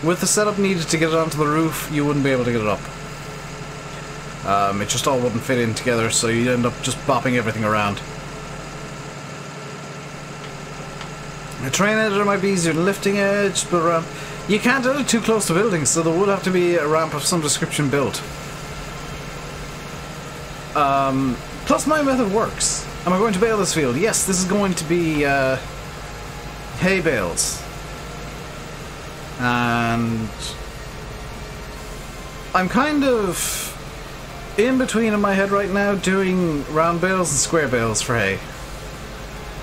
with the setup needed to get it onto the roof, you wouldn't be able to get it up. It just all wouldn't fit in together, so you'd end up just bopping everything around. A train editor might be easier than lifting edge, but you can't edit too close to buildings, so there would have to be a ramp of some description built. Plus my method works. Am I going to bale this field? Yes, this is going to be hay bales. And I'm kind of in between in my head right now doing round bales and square bales for hay.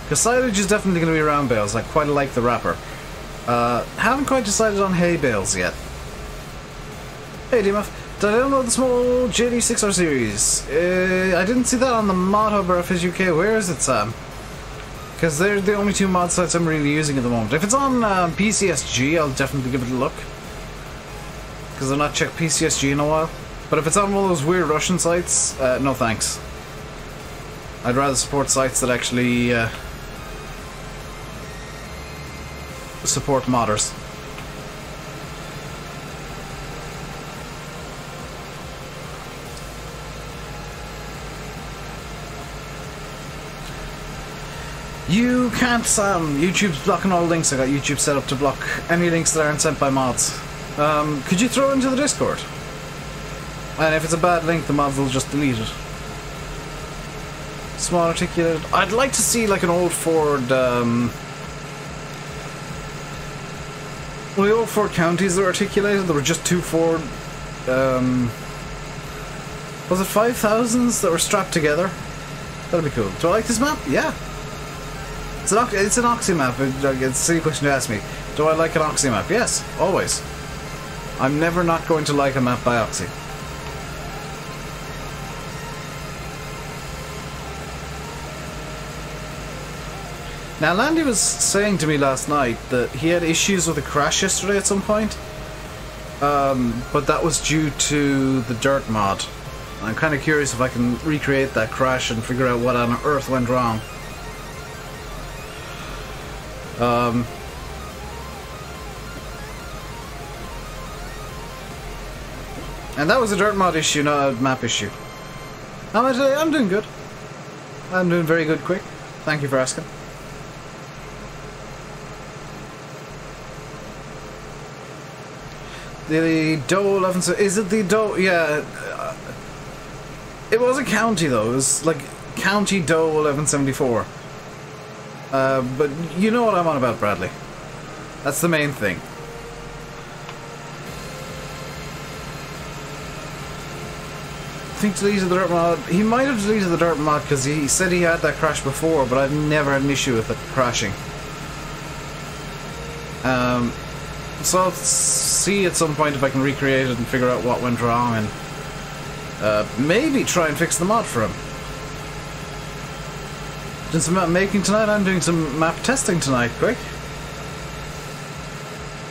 Because silage is definitely going to be round bales. I quite like the wrapper. Haven't quite decided on hay bales yet. Hey DMF, did I download the small JD6R series? I didn't see that on the Mod Hub or FS UK. Where is it, Sam? Because they're the only two mod sites I'm really using at the moment. If it's on PCSG, I'll definitely give it a look. Because I've not checked PCSG in a while. But if it's on one of those weird Russian sites, no thanks. I'd rather support sites that actually support modders. You can't, Sam. YouTube's blocking all links. I got YouTube set up to block any links that aren't sent by mods. Could you throw it into the Discord? And if it's a bad link, the mods will just delete it. Small articulated. I'd like to see like an old Ford. Well, the old Ford counties that were articulated. There were just two Ford. Was it 5000s that were strapped together? That'd be cool. Do I like this map? Yeah. It's an Oxy map. It's a silly question to ask me. Do I like an Oxy map? Yes, always. I'm never not going to like a map by Oxy. Now, Landy was saying to me last night that he had issues with a crash yesterday at some point, but that was due to the dirt mod. I'm kind of curious if I can recreate that crash and figure out what on earth went wrong. And that was a dirt mod issue, not a map issue. I'm doing good. I'm doing very good, quick. Thank you for asking. The Doe 11... Is it the Doe... Yeah. It was a county, though. It was like County Doe 1174. But you know what I'm on about, Bradley. That's the main thing. I think deleted the dirt mod. He might have deleted the dirt mod because he said he had that crash before, but I've never had an issue with it crashing. So I'll see at some point if I can recreate it and figure out what went wrong and maybe try and fix the mod for him. Doing some map making tonight. I'm doing some map testing tonight, quick.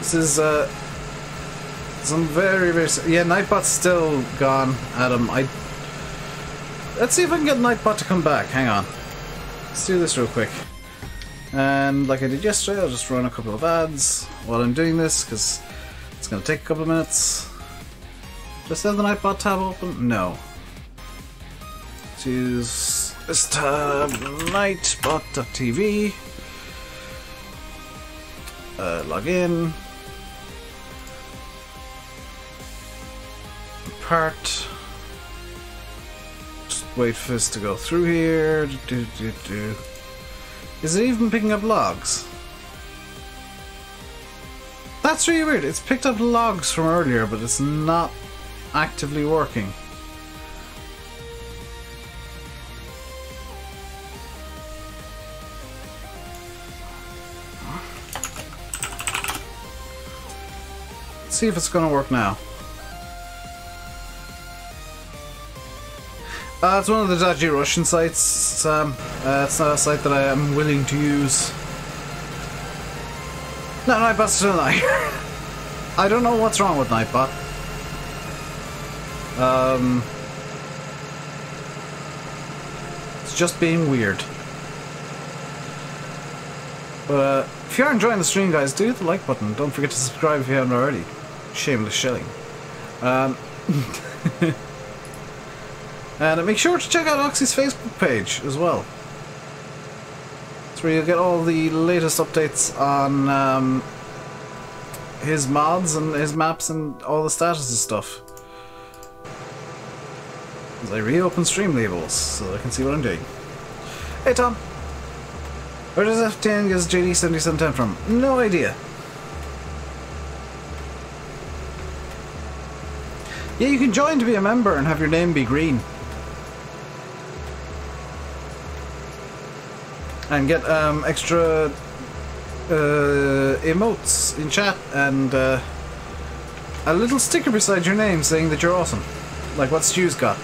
This is some very... Yeah, Nightbot's still gone, Adam. Let's see if I can get Nightbot to come back. Hang on. Let's do this real quick. And like I did yesterday, I'll just run a couple of ads while I'm doing this, because it's going to take a couple of minutes. Just have the Nightbot tab open? No. Let's use this tab, nightbot.tv. Log in. Part. Just wait for this to go through here. Is it even picking up logs? That's really weird. It's picked up logs from earlier, but it's not actively working. Let's see if it's going to work now. It's one of the dodgy Russian sites, Sam. It's not a site that I am willing to use. No, Nightbot's still not here. I don't know what's wrong with Nightbot. It's just being weird. But if you are enjoying the stream, guys, do hit the like button. Don't forget to subscribe if you haven't already. Shameless shilling. And make sure to check out Oxy's Facebook page as well. It's where you'll get all the latest updates on his mods and his maps and all the status and stuff. As I reopen stream labels so I can see what I'm doing. Hey Tom! Where does F10 get JD7710 from? No idea. Yeah, you can join to be a member and have your name be green. And get extra emotes in chat and a little sticker beside your name saying that you're awesome. Like what Stu's got.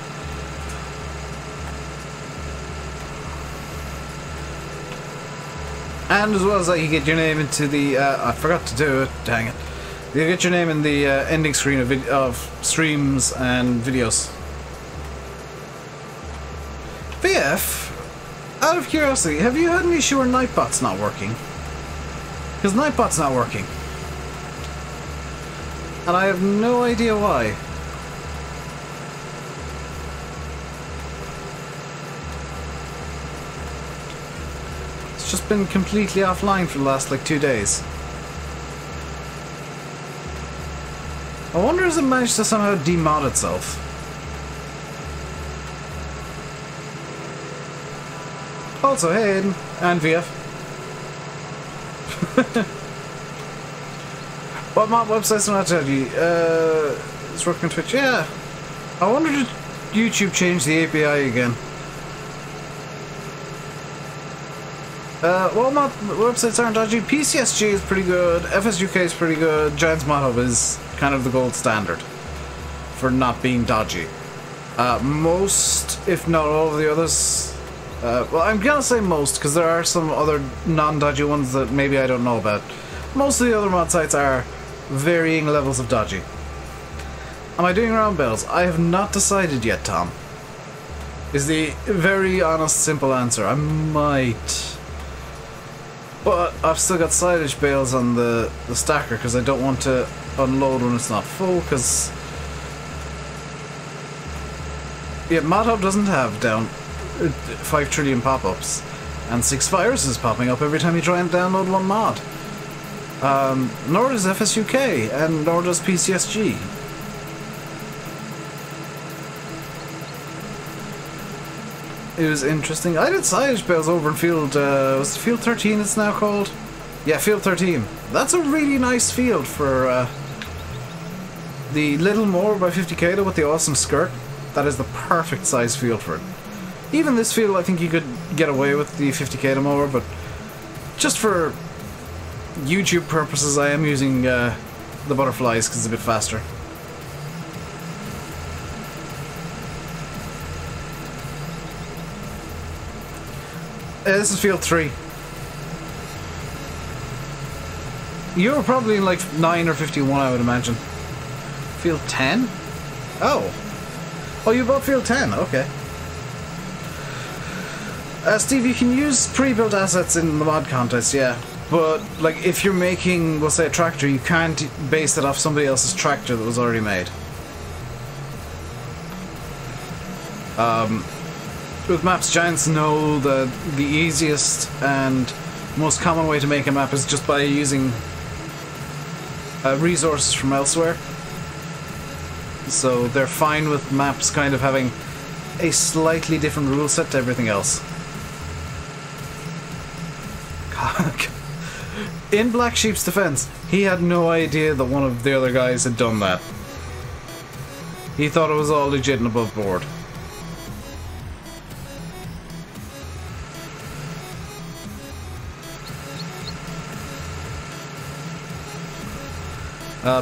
And as well as that, you get your name into the... I forgot to do it, dang it. You get your name in the ending screen of streams and videos. VF, out of curiosity, have you had an issue where Nightbot's not working? Because Nightbot's not working. And I have no idea why. It's just been completely offline for the last like 2 days. I wonder if it managed to somehow demod itself. Also, hey Aiden, and VF. What mod websites not tell you? It's working on Twitch. Yeah. I wonder did YouTube change the API again? What mod websites aren't dodgy? PCSG is pretty good. FSUK is pretty good. Giants Mod Hub is kind of the gold standard for not being dodgy. Most, if not all of the others, well, I'm gonna say most because there are some other non-dodgy ones that maybe I don't know about. Most of the other mod sites are varying levels of dodgy. Am I doing round bells? I have not decided yet, Tom. Is the very honest, simple answer. I might. But I've still got silage bales on the stacker because I don't want to unload when it's not full because... Yeah, Mod Hub doesn't have down 5 trillion pop-ups and 6 viruses popping up every time you try and download one mod. Nor does FSUK and nor does PCSG. It was interesting. I did silage bales over in field, was it field 13 it's now called? Yeah, field 13. That's a really nice field for the little more by 50k though with the awesome skirt. That is the perfect size field for it. Even this field I think you could get away with the 50k mower, but just for YouTube purposes I am using the butterflies because it's a bit faster. This is field 3. You were probably in like 9 or 51, I would imagine. Field 10? Oh. Oh, you bought field 10, okay. Steve, you can use pre-built assets in the mod contest, yeah. But, like, if you're making, we'll say, a tractor, you can't base it off somebody else's tractor that was already made. With maps, giants know that the easiest and most common way to make a map is just by using resources from elsewhere. So they're fine with maps kind of having a slightly different rule set to everything else. In Black Sheep's defense, he had no idea that one of the other guys had done that. He thought it was all legit and above board.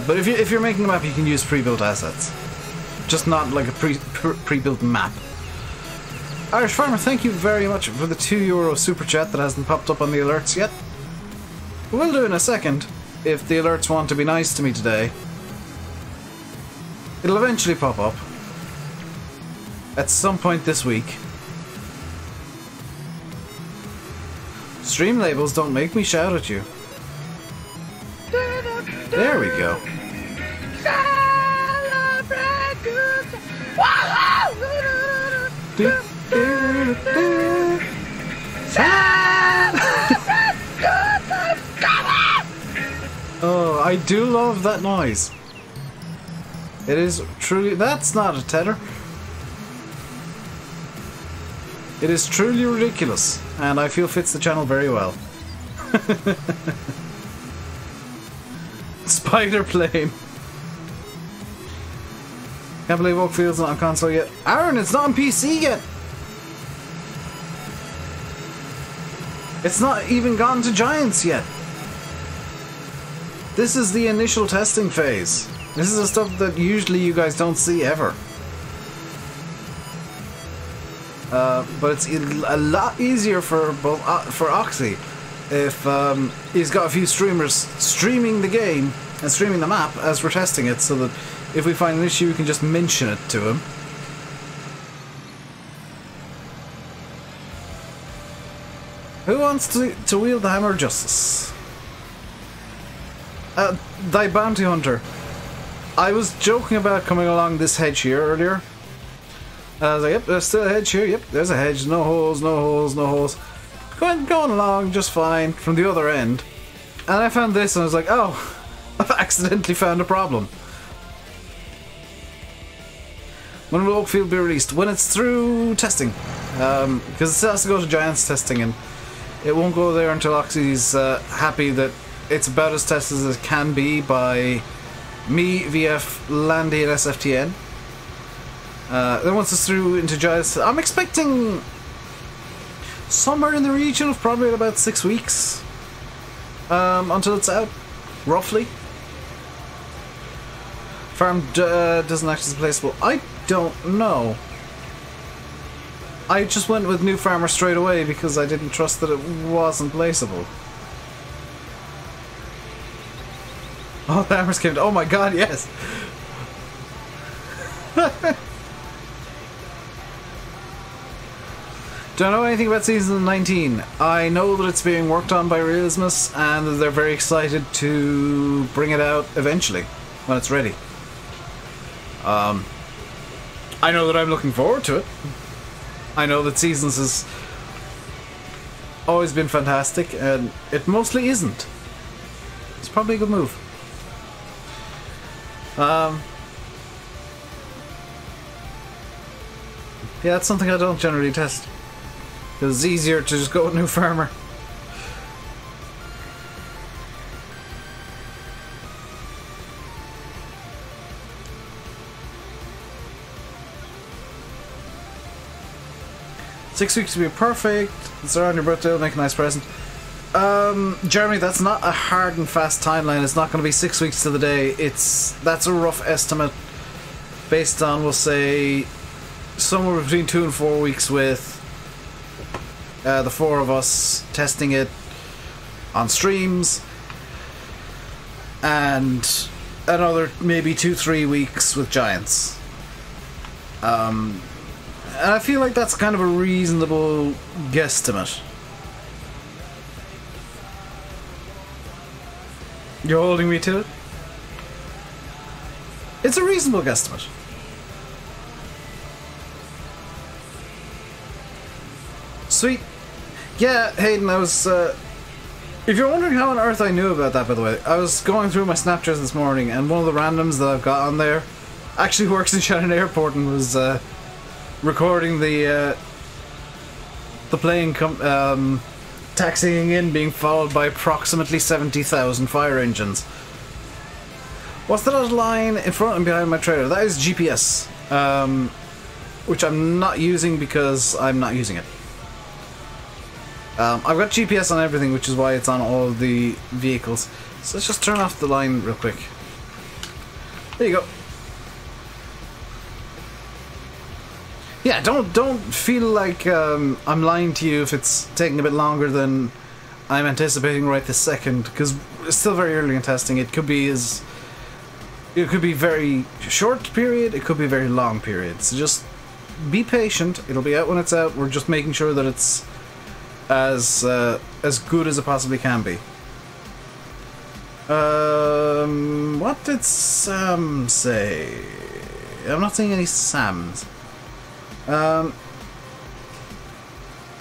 But if you're making a map, you can use pre-built assets. Just not like a pre-built map. Irish Farmer, thank you very much for the €2 super chat that hasn't popped up on the alerts yet. We'll do in a second, if the alerts want to be nice to me today. It'll eventually pop up. At some point this week. Stream labels don't make me shout at you. There we go. Oh, I do love that noise. It is truly... That's not a tether. It is truly ridiculous, and I feel fits the channel very well. Spider plane. Can't believe Oakfield's not on console yet. Aaron, it's not on PC yet! It's not even gone to Giants yet. This is the initial testing phase. This is the stuff that usually you guys don't see ever. But it's a lot easier for both for Oxy if he's got a few streamers streaming the game and streaming the map as we're testing it, so that if we find an issue we can just mention it to him. Who wants to wield the hammer of justice? Thy bounty hunter. I was joking about coming along this hedge here earlier. I was like, yep, there's still a hedge here. Yep, there's a hedge. No holes, no holes, no holes. Going along just fine from the other end. And I found this and I was like, oh, I've accidentally found a problem. When will Oakfield be released? When it's through testing. Because it still has to go to Giants testing, and it won't go there until Oxy's happy that it's about as tested as it can be by me, VF, Landy, and SFTN. Then once it's through into Giants, I'm expecting somewhere in the region of probably about 6 weeks until it's out, roughly. Farm doesn't actually is placeable. I don't know. I just went with New Farmer straight away because I didn't trust that it wasn't placeable. Oh, the hammers came. Oh my god, yes! Don't know anything about season 19. I know that it's being worked on by Realismus and that they're very excited to bring it out eventually, when it's ready. I know that I'm looking forward to it. I know that Seasons has always been fantastic, and it mostly isn't. It's probably a good move. Yeah, that's something I don't generally test. Because it's easier to just go with New Farmer. "6 weeks to be perfect. It's around your birthday, I'll make a nice present." Jeremy, that's not a hard and fast timeline. It's not going to be 6 weeks to the day. That's a rough estimate based on, we'll say, somewhere between 2 and 4 weeks with the four of us testing it on streams, and another maybe 2-3 weeks with Giants. And I feel like that's kind of a reasonable guesstimate. You're holding me to it? It's a reasonable guesstimate. Sweet. Yeah, Hayden, I was, if you're wondering how on earth I knew about that, by the way, I was going through my Snapchats this morning, and one of the randoms that I've got on there actually works in Shannon Airport and was, recording the plane taxiing in, being followed by approximately 70,000 fire engines. What's the dotted line in front and behind my trailer? That is GPS, which I'm not using because I'm not using it. I've got GPS on everything, which is why it's on all of the vehicles. So let's just turn off the line real quick. There you go. Yeah, don't feel like I'm lying to you if it's taking a bit longer than I'm anticipating right this second, because it's still very early in testing. It could be very short period, it could be a very long period. So just be patient. It'll be out when it's out. We're just making sure that it's as good as it possibly can be. What did Sam say? I'm not seeing any Sams.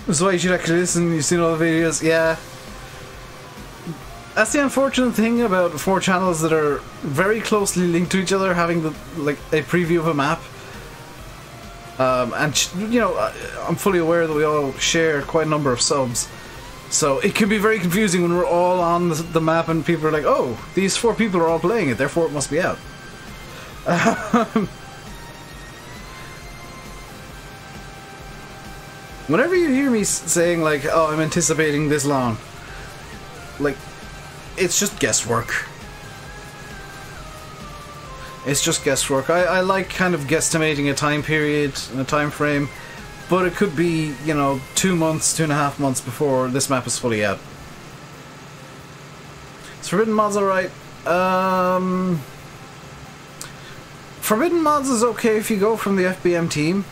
That's why you should actually listen. You've seen all the videos. Yeah. That's the unfortunate thing about 4 channels that are very closely linked to each other, having the, like, a preview of a map. And, you know, I'm fully aware that we all share quite a number of subs. So it can be very confusing when we're all on the map and people are like, oh, these 4 people are all playing it, therefore it must be out. Whenever you hear me saying, like, oh, I'm anticipating this long, like, it's just guesswork. It's just guesswork. I like kind of guesstimating a time period and a time frame, but it could be, you know, 2 months, 2.5 months before this map is fully out. Is Forbidden Mods alright? Forbidden Mods is okay if you go from the FBM team.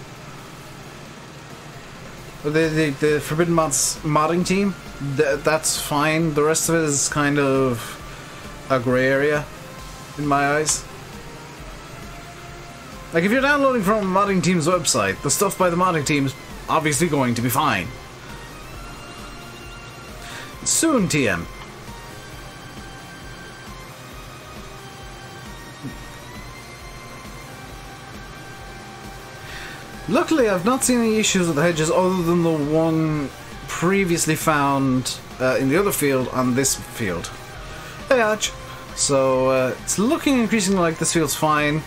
The Forbidden Mods modding team. That's fine. The rest of it is kind of a grey area in my eyes. Like, if you're downloading from a modding team's website, the stuff by the modding team is obviously going to be fine. Soon, TM. Luckily, I've not seen any issues with the hedges other than the one previously found in the other field on this field. Hey, Hodge. So, it's looking increasingly like this field's fine.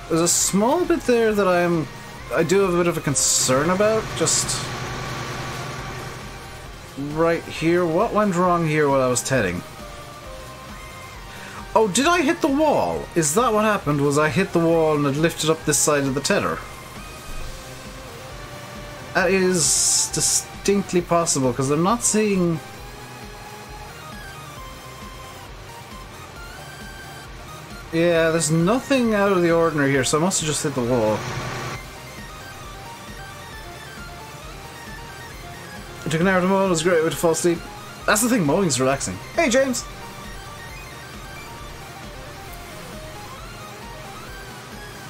There's a small bit there that I do have a bit of a concern about. Just right here. What went wrong here while I was tedding? Oh, did I hit the wall? Is that what happened? Was I hit the wall and it lifted up this side of the tether? That is distinctly possible, because I'm not seeing... Yeah, there's nothing out of the ordinary here, so I must have just hit the wall. I took an hour to mow, it was a great way to fall asleep. That's the thing, mowing's relaxing. Hey, James!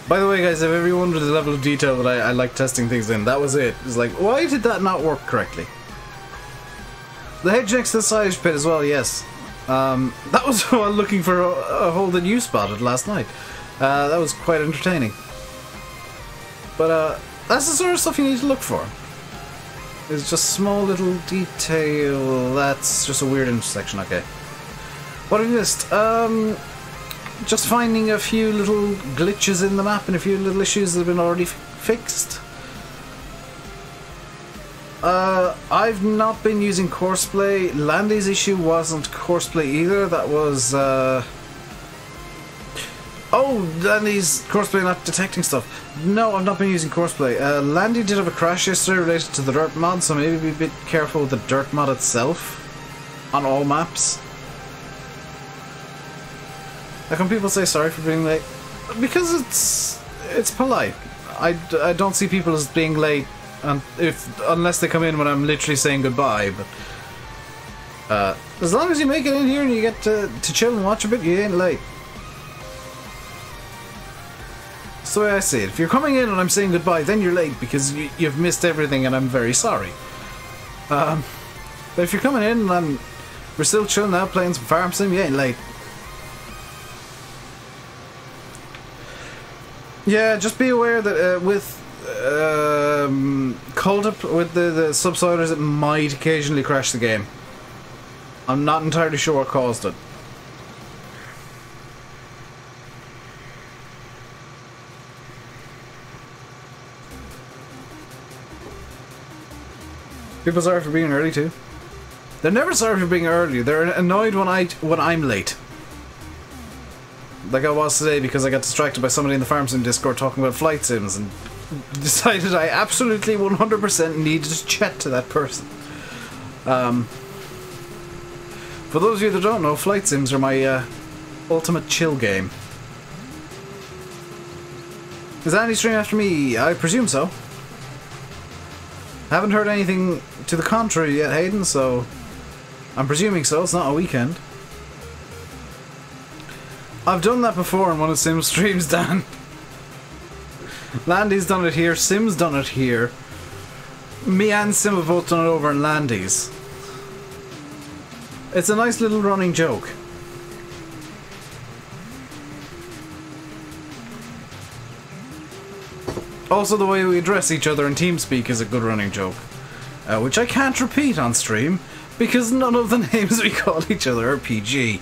By the way, guys, if ever you wondered the level of detail that I like testing things in, that was it. It's like, why did that not work correctly? The hedge next to the silage pit as well, yes. That was while looking for a hole that you spotted last night. That was quite entertaining. But that's the sort of stuff you need to look for. It's just small little detail. That's just a weird intersection, okay. What have you missed? Just finding a few little glitches in the map and a few little issues that have been already fixed. I've not been using Courseplay. Landy's issue wasn't Courseplay either. That was oh, Landy's Courseplay not detecting stuff. No, I've not been using Courseplay. Landy did have a crash yesterday related to the dirt mod, so maybe be a bit careful with the dirt mod itself on all maps. Like when people say sorry for being late, because it's polite. I don't see people as being late, and unless they come in when I'm literally saying goodbye. But as long as you make it in here and you get to chill and watch a bit, you ain't late. That's the way I see it. If you're coming in and I'm saying goodbye, then you're late because you've missed everything, and I'm very sorry. But if you're coming in and we're still chilling out playing some farm sim, you ain't late. Yeah, just be aware that with with the subsiders, it might occasionally crash the game. I'm not entirely sure what caused it. People sorry for being early too. They're never sorry for being early. They're annoyed when I'm late. Like I was today because I got distracted by somebody in the Farm Sim Discord talking about flight sims and decided I absolutely 100% needed to chat to that person. For those of you that don't know, flight sims are my ultimate chill game. Is Andy streaming after me? I presume so. Haven't heard anything to the contrary yet, Hayden, so I'm presuming so. It's not a weekend. I've done that before in one of Sim's streams, Dan. Landy's done it here, Sim's done it here. Me and Sim have both done it over in Landy's. It's a nice little running joke. Also, the way we address each other in TeamSpeak is a good running joke. Which I can't repeat on stream, because none of the names we call each other are PG.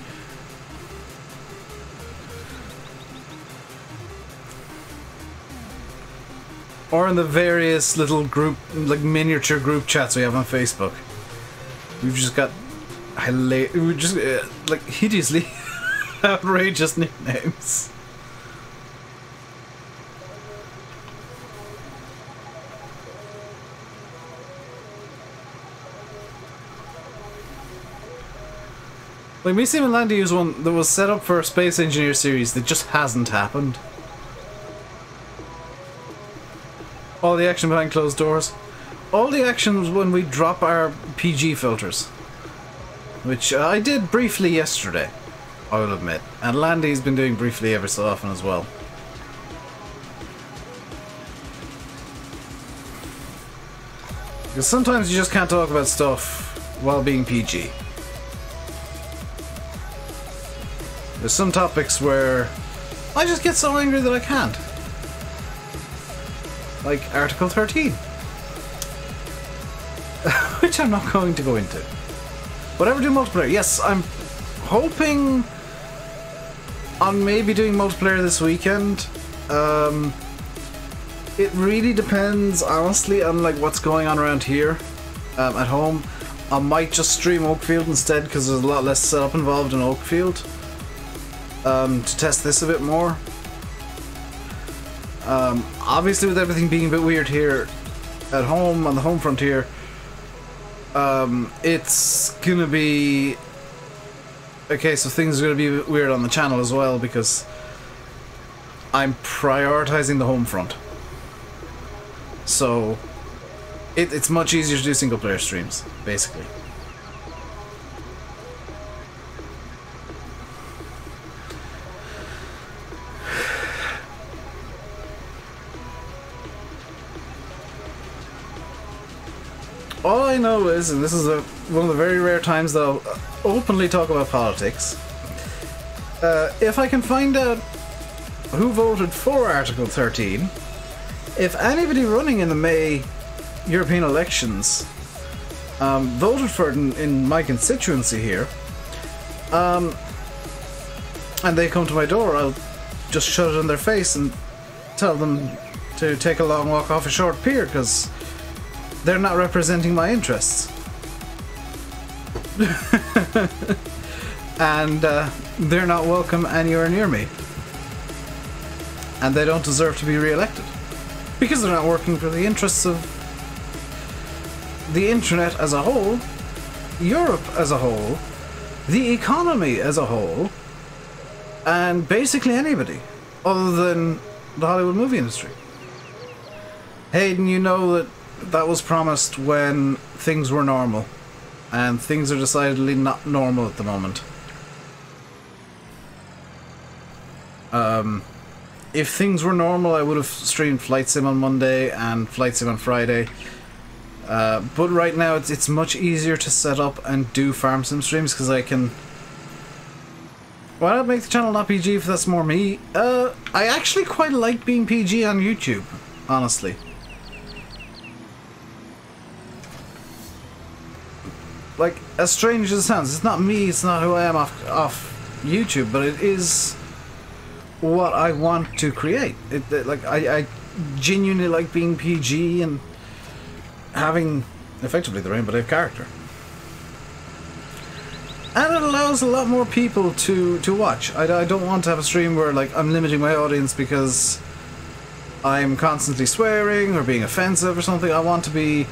Or in the various little group, like miniature group chats we have on Facebook. We've just got like hideously outrageous nicknames. Like, me, Sim and Landy use one that was set up for a Space Engineer series that just hasn't happened. All the action behind closed doors. All the action was when we drop our PG filters. Which I did briefly yesterday, I will admit. And Landy's been doing briefly every so often as well. Because sometimes you just can't talk about stuff while being PG. There's some topics where I just get so angry that I can't. Like Article 13. Which I'm not going to go into. Whatever, do multiplayer. Yes, I'm hoping on maybe doing multiplayer this weekend. It really depends, honestly, on like what's going on around here at home. I might just stream Oakfield instead because there's a lot less setup involved in Oakfield. To test this a bit more. Obviously, with everything being a bit weird here at home on the home frontier, it's gonna be a case of things are gonna be a bit weird on the channel as well because I'm prioritizing the home front. So it's much easier to do single player streams, basically. All I know is, and this is one of the very rare times that I'll openly talk about politics, if I can find out who voted for Article 13, if anybody running in the May European elections voted for it in my constituency here, and they come to my door, I'll just shut it in their face and tell them to take a long walk off a short pier, because they're not representing my interests. And they're not welcome anywhere near me. And they don't deserve to be re-elected. Because they're not working for the interests of the internet as a whole, Europe as a whole, the economy as a whole, and basically anybody other than the Hollywood movie industry. Hayden, you know that was promised when things were normal, and things are decidedly not normal at the moment. If things were normal, I would have streamed Flight Sim on Monday and Flight Sim on Friday. But right now it's much easier to set up and do Farm Sim streams because I can... Why not make the channel not PG if that's more me? I actually quite like being PG on YouTube, honestly. Like, as strange as it sounds, it's not me, it's not who I am off YouTube, but it is what I want to create. Like, I genuinely like being PG and having effectively the Rainbow Dave character. And it allows a lot more people to watch. I don't want to have a stream where, like, I'm limiting my audience because I'm constantly swearing or being offensive or something. I want to be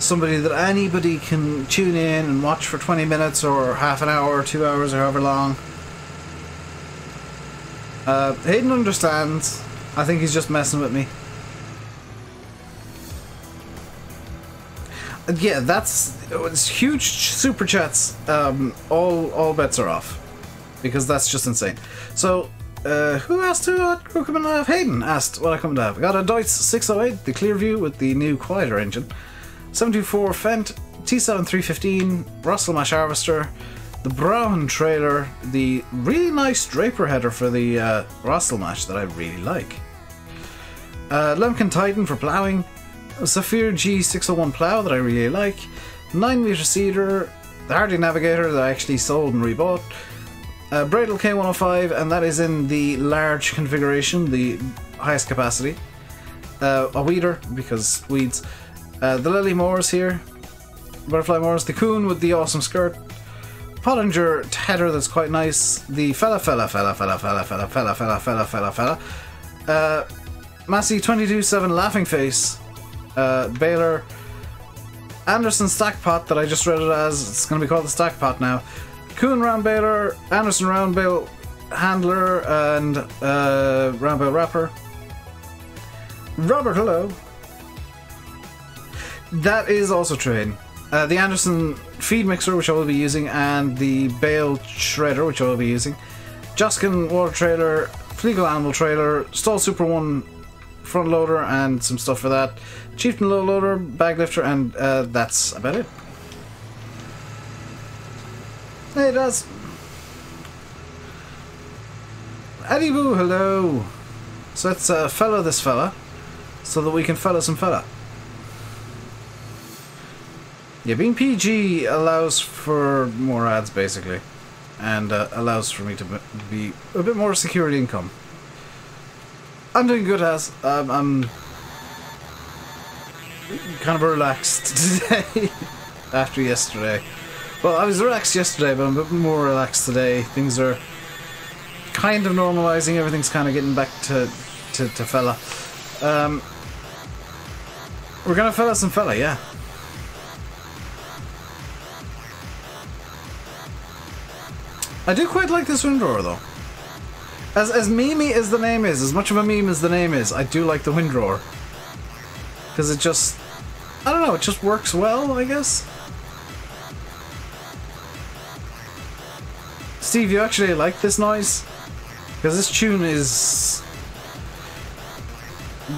somebody that anybody can tune in and watch for 20 minutes or half an hour or 2 hours or however long. Hayden understands. I think he's just messing with me. Yeah, it's huge super chats. All bets are off because that's just insane. So Who asked what crew coming to have? Hayden asked what I come to have. I got a Deutz 608, the Clearview with the new quieter engine. 724 Fendt, T7 315, Russell Mash Harvester, the Brown trailer, the really nice Draper header for the Russell Mash that I really like. Lemken Titan for ploughing, a Zephyr G601 plough that I really like, 9-meter seeder, the Hardy Navigator that I actually sold and rebought, Bradle K105, and that is in the large configuration, the highest capacity. A weeder, because weeds. The Lily Moors here, Butterfly Moors, the Coon with the awesome skirt, Pottinger header that's quite nice, the Massey 22-7 Laughing Face, Baylor, Anderson Stack Pot that I just read it as, it's going to be called the Stack Pot now, Coon Round Baylor, Anderson Round Bale Handler, and Round Bale Wrapper. Robert, hello. That is also trade. The Anderson Feed Mixer, which I will be using, and the Bale Shredder, which I will be using. Joskin Water Trailer, Fleagle Animal Trailer, Stall Super 1 Front Loader, and some stuff for that. Chieftain Low Loader, Bag Lifter, and that's about it. Hey, it does. Eddie Boo, hello. So let's fellow this fella, so that we can fellow some fella. Yeah, being PG allows for more ads, basically. And allows for me to be a bit more security income. I'm doing good, as I'm kind of relaxed today after yesterday. Well, I was relaxed yesterday, but I'm a bit more relaxed today. Things are kind of normalizing. Everything's kind of getting back to fella. We're gonna fella some fella, yeah. I do quite like this windrower, though. As memey as the name is, as much of a meme as the name is, I do like the windrower. Because it just... I don't know, it just works well, I guess? Steve, you actually like this noise? Because this tune is...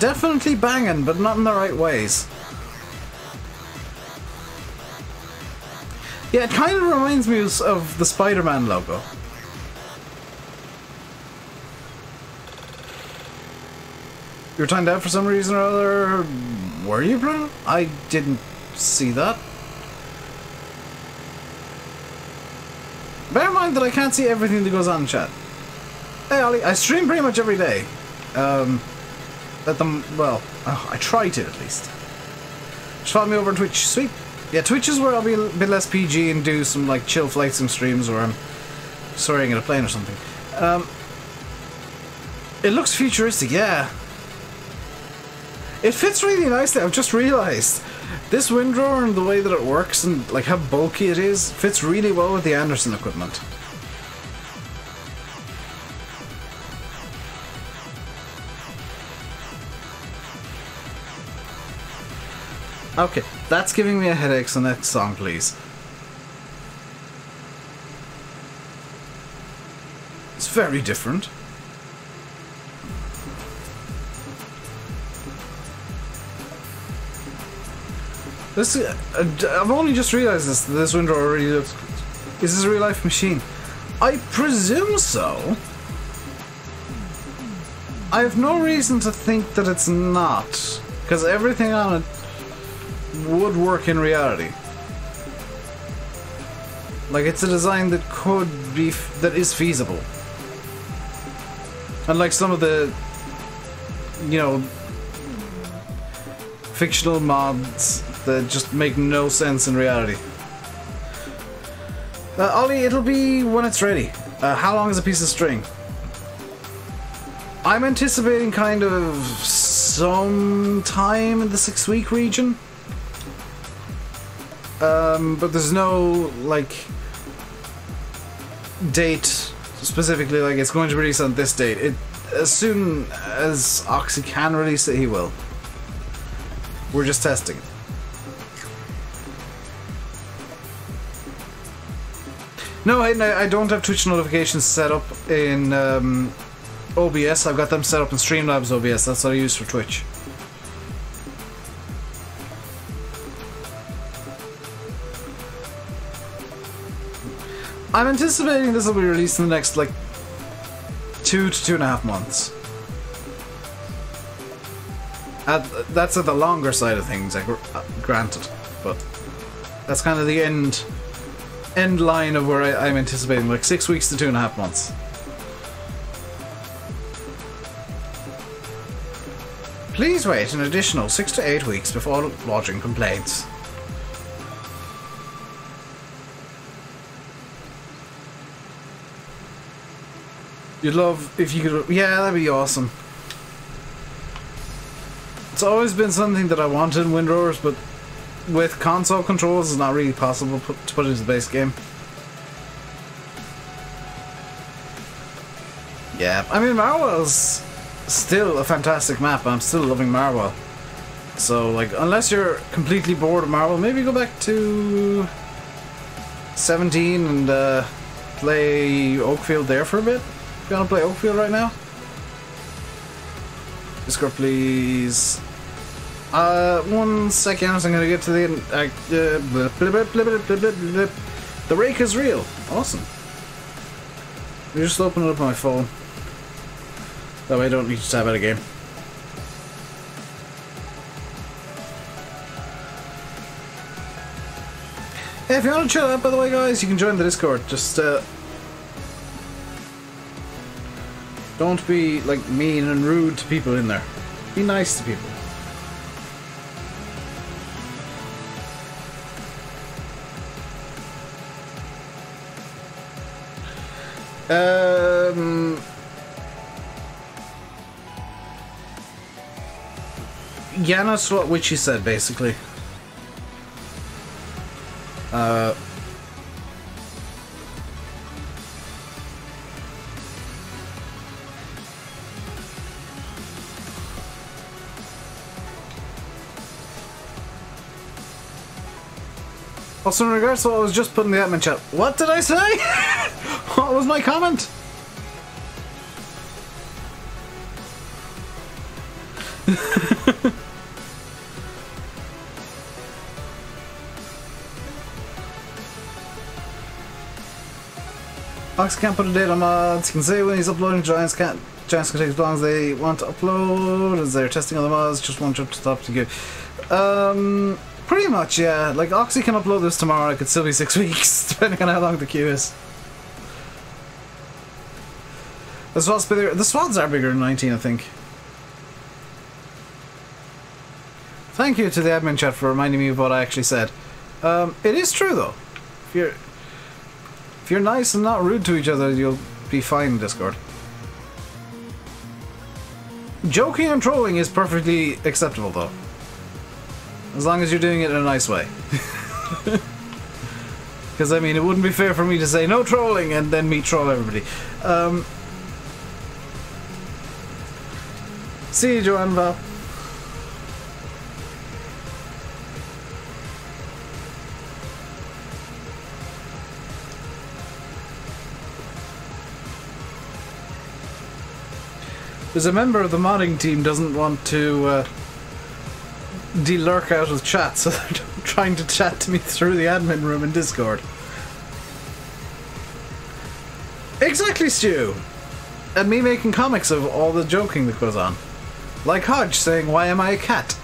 definitely banging, but not in the right ways. Yeah, it kind of reminds me of the Spider-Man logo. You were timed out for some reason or other. Were you, Bruno? I didn't see that. Bear in mind that I can't see everything that goes on in chat. Hey, Ollie, I stream pretty much every day. I try to, at least. Just follow me over on Twitch. Sweet. Yeah, Twitch is where I'll be a bit less PG and do some, like, chill flight sim streams where I'm soaring at a plane or something. It looks futuristic, yeah. It fits really nicely. I've just realised this windrower and the way that it works and like how bulky it is fits really well with the Anderson equipment. Okay, that's giving me a headache, so next song, please. It's very different. This, I've only just realised this window already looks... Is this a real-life machine? I presume so. I have no reason to think that it's not, because everything on it would work in reality. Like, it's a design that could be... that is feasible. Unlike some of the... you know... fictional mods that just make no sense in reality. Ollie, it'll be when it's ready. How long is a piece of string? I'm anticipating kind of some time in the 6-week region. But there's no, like, date specifically, like it's going to release on this date. As soon as Oxy can release it, he will. We're just testing it. No, I don't have Twitch notifications set up in OBS. I've got them set up in Streamlabs OBS. That's what I use for Twitch. I'm anticipating this will be released in the next, like, 2 to 2.5 months. That's at the longer side of things, granted. But that's kind of the end line of where I'm anticipating, like 6 weeks to 2.5 months. Please wait an additional 6 to 8 weeks before lodging complaints. You'd love if you could... Yeah, that'd be awesome. It's always been something that I wanted in Windrowers, but with console controls it's not really possible to put it into the base game. Yeah, I mean, Marwell's still a fantastic map. I'm still loving Marwell. So, like, unless you're completely bored of Marwell, maybe go back to 17 and play Oakfield there for a bit. You wanna play Oakfield right now? Discord, please. 1 second. I'm gonna get to the the rake is real. Awesome. You just open it up on my phone. That way I don't need to tab out a game. Hey, if you want to chill out, by the way, guys, you can join the Discord. Just don't be like mean and rude to people in there. Be nice to people. Yeah, that's what Witchy said, basically. Also, in regards to what I was just putting in the admin chat, what did I say? What was my comment? Ox can't put a date on mods. He can say when he's uploading. Giants can take as long as they want to upload. As they're testing other mods, just one trip to stop to give. Pretty much, yeah. Like, Oxy can upload this tomorrow. It could still be 6 weeks, depending on how long the queue is. The SWATs are bigger than 19, I think. Thank you to the admin chat for reminding me of what I actually said. It is true, though. If you're nice and not rude to each other, you'll be fine in Discord. Joking and trolling is perfectly acceptable, though. As long as you're doing it in a nice way. Because, I mean, it wouldn't be fair for me to say no trolling and then me troll everybody. See you, Joanne Val. There's a member of the modding team doesn't want to de-lurk out of chat, so they're trying to chat to me through the admin room in Discord. Exactly, Stu! And me making comics of all the joking that goes on. Like Hodge saying, "Why am I a cat?"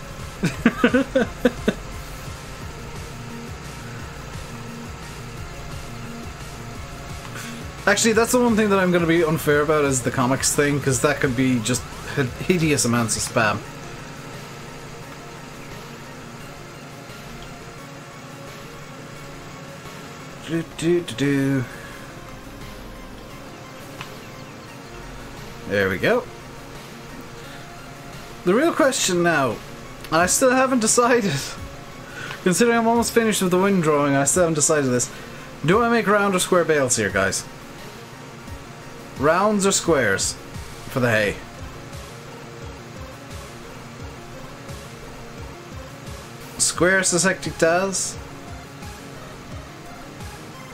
Actually, that's the one thing that I'm going to be unfair about is the comics thing, because that could be just hideous amounts of spam. There we go. The real question now, and I still haven't decided, considering I'm almost finished with the wind drawing, I still haven't decided this. Do I make round or square bales here, guys? Rounds or squares for the hay? Square, says Hectic Daz.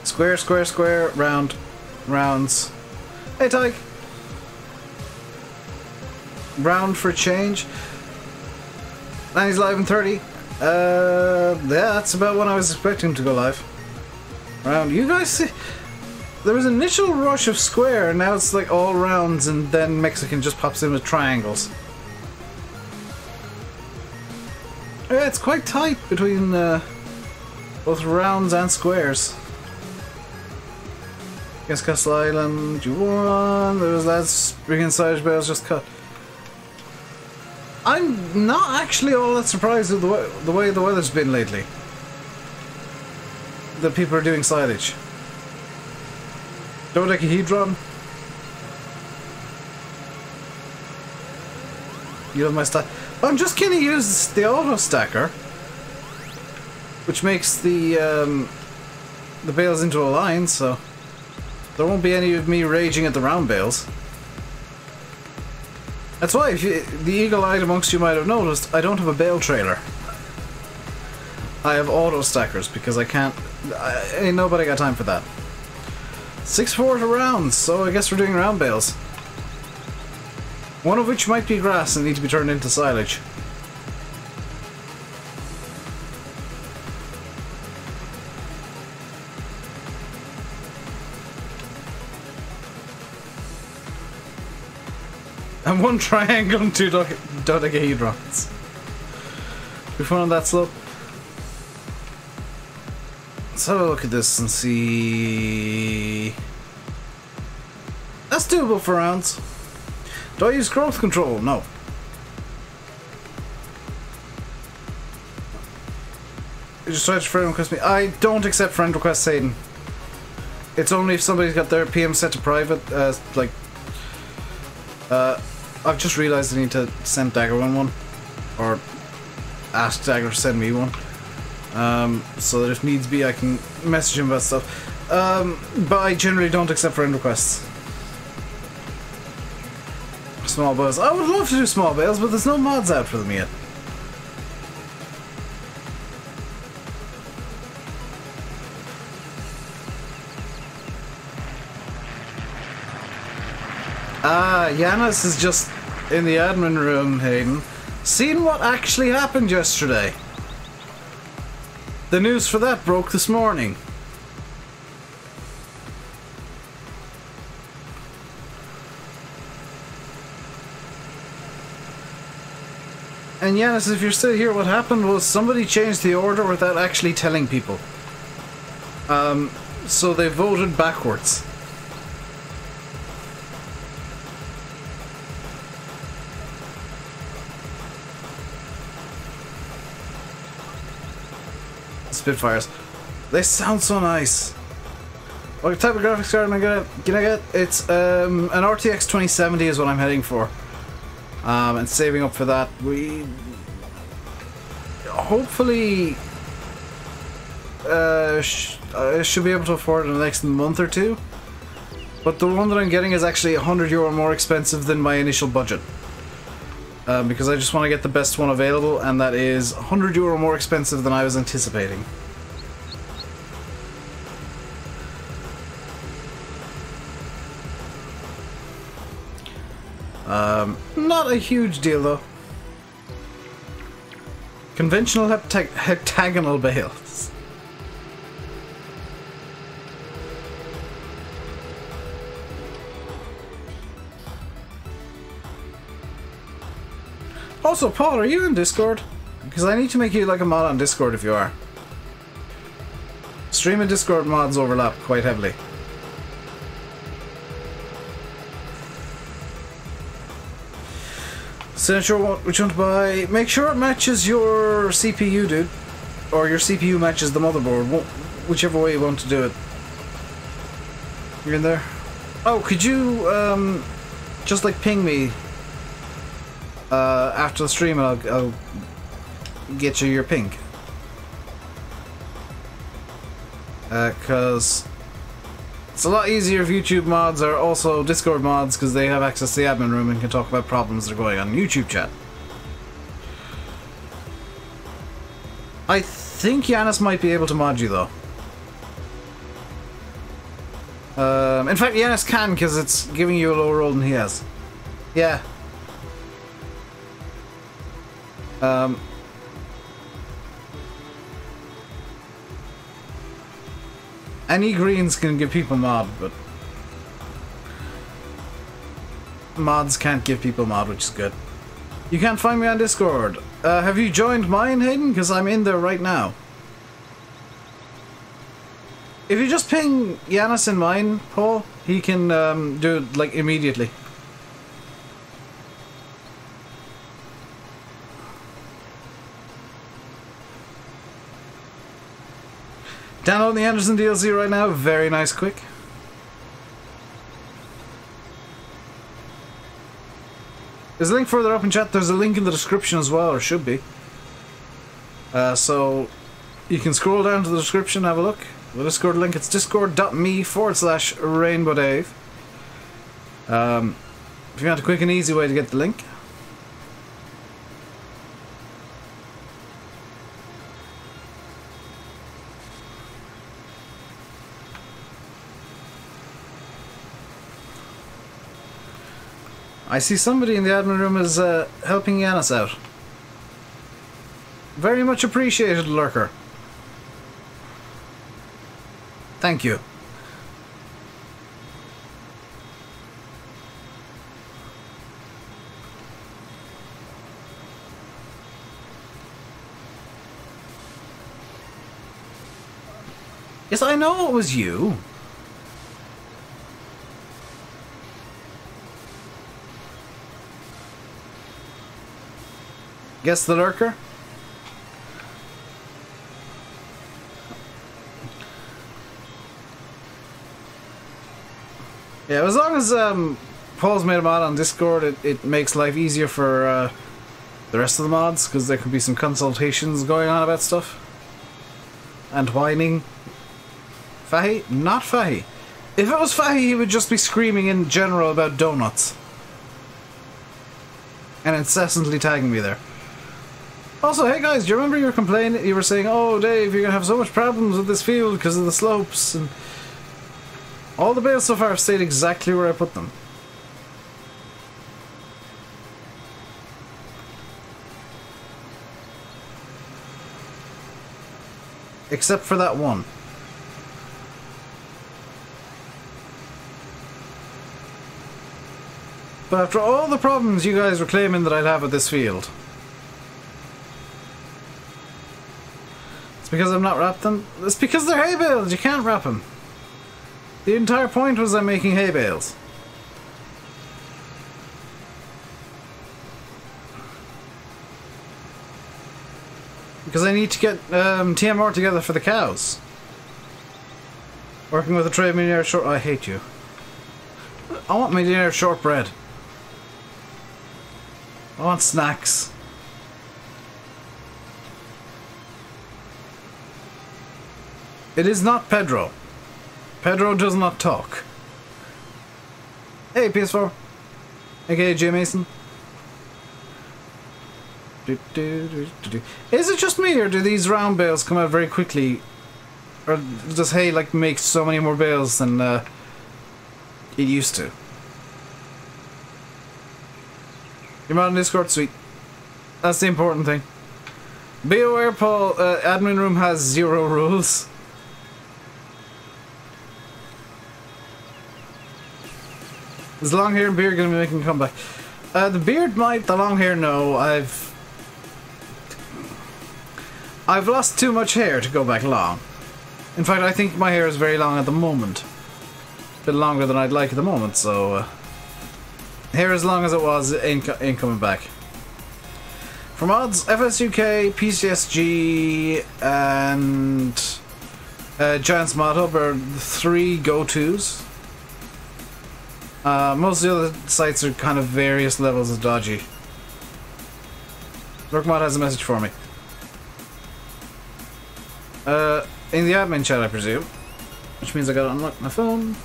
Square, square, square, round, rounds. Hey, Tyke. round for change. And he's live in 30. Yeah, that's about when I was expecting him to go live. Round. You guys see... There was an initial rush of square, and now it's like all rounds, and then Mexican just pops in with triangles. Yeah, it's quite tight between both rounds and squares. Against Castle Island, you won. There was lads bringing side bales just cut. I'm not actually all that surprised with the way the weather's been lately. That people are doing silage. Dodecahedron. You have my stack. I'm just gonna use the auto stacker, which makes the bales into a line, so there won't be any of me raging at the round bales. That's why, if you, the eagle-eyed amongst you might have noticed, I don't have a bale trailer. I have auto stackers because I can't. Ain't nobody got time for that. 6/4 rounds, so I guess we're doing round bales. One of which might be grass and need to be turned into silage. And one triangle and two dodecahedrons. Be fun on that slope. Let's have a look at this and see. That's doable for rounds. Do I use growth control? No. You just tried to friend request me. I don't accept friend requests, Hayden. It's only if somebody's got their PM set to private. I've just realised I need to send Dagger one, or ask Dagger to send me one, so that if needs be I can message him about stuff. But I generally don't accept friend requests. Small bales. I would love to do small bales, but there's no mods out for them yet. Yanis is just in the admin room, Hayden. Seen what actually happened yesterday. The news for that broke this morning. And Yanis, if you're still here, what happened was somebody changed the order without actually telling people. So they voted backwards. Spitfires. They sound so nice. What type of graphics card am I gonna get? It's an RTX 2070 is what I'm heading for. And saving up for that. We hopefully I should be able to afford it in the next month or two. But the one that I'm getting is actually €100 more expensive than my initial budget. Because I just want to get the best one available, and that is €100 more expensive than I was anticipating. Not a huge deal though. Conventional heptagonal bales. Also, Paul, are you in Discord? Because I need to make you like a mod on Discord if you are. Stream and Discord mods overlap quite heavily. So not sure which one to buy. Make sure it matches your CPU, dude. Or your CPU matches the motherboard. Whichever way you want to do it. You're in there? Oh, could you just like ping me after the stream, and I'll get you your ping. Because it's a lot easier if YouTube mods are also Discord mods, because they have access to the admin room and can talk about problems that are going on in YouTube chat. I think Yanis might be able to mod you though. In fact, Yanis can, because it's giving you a lower roll than he has. Yeah. Any greens can give people mod, but mods can't give people mod, which is good. You can't find me on Discord. Have you joined mine, Hayden? Because I'm in there right now. If you just ping Yanis in mine, Paul, he can do it like immediately. Download the Anderson DLC right now. Very nice, quick. There's a link further up in chat. There's a link in the description as well, or should be. So you can scroll down to the description, have a look. The Discord link, it's discord.me/RainbowDave. If you want a quick and easy way to get the link. I see somebody in the admin room is helping Yanis out. Very much appreciated, lurker. Thank you. Yes, I know it was you. Guess the lurker? Yeah, as long as Paul's made a mod on Discord, it makes life easier for the rest of the mods, because there could be some consultations going on about stuff. And whining. Fahy? Not Fahy. If it was Fahy, he would just be screaming in general about donuts. And incessantly tagging me there. Also, hey guys, do you remember you were complaining? You were saying, "Oh, Dave, you're gonna have so much problems with this field because of the slopes." And all the bales so far have stayed exactly where I put them. Except for that one. But after all the problems you guys were claiming that I'd have with this field, it's because I've not wrapped them. It's because they're hay bales. You can't wrap them. The entire point was I'm making hay bales. Because I need to get TMR together for the cows. Working with a tray of millionaire short... I hate you. I want millionaire shortbread. I want snacks. It is not Pedro. Pedro does not talk. Hey, PS4. AKA J Mason. Is it just me, or do these round bales come out very quickly? Or does hay like make so many more bales than it used to? You're on Discord, sweet. That's the important thing. Be aware, Paul, admin room has 0 rules. Is long hair and beard going to be making a comeback? The beard might, the long hair no. I've lost too much hair to go back long. In fact, I think my hair is very long at the moment. A bit longer than I'd like at the moment, so... hair as long as it was ain't coming back. For mods, FSUK, PCSG, and Giants Mod Hub are the 3 go-tos. Most of the other sites are kind of various levels of dodgy. Lurkmod has a message for me. In the admin chat, I presume. Which means I gotta unlock my phone.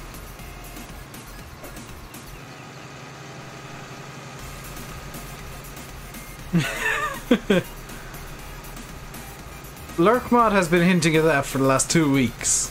Lurkmod has been hinting at that for the last 2 weeks.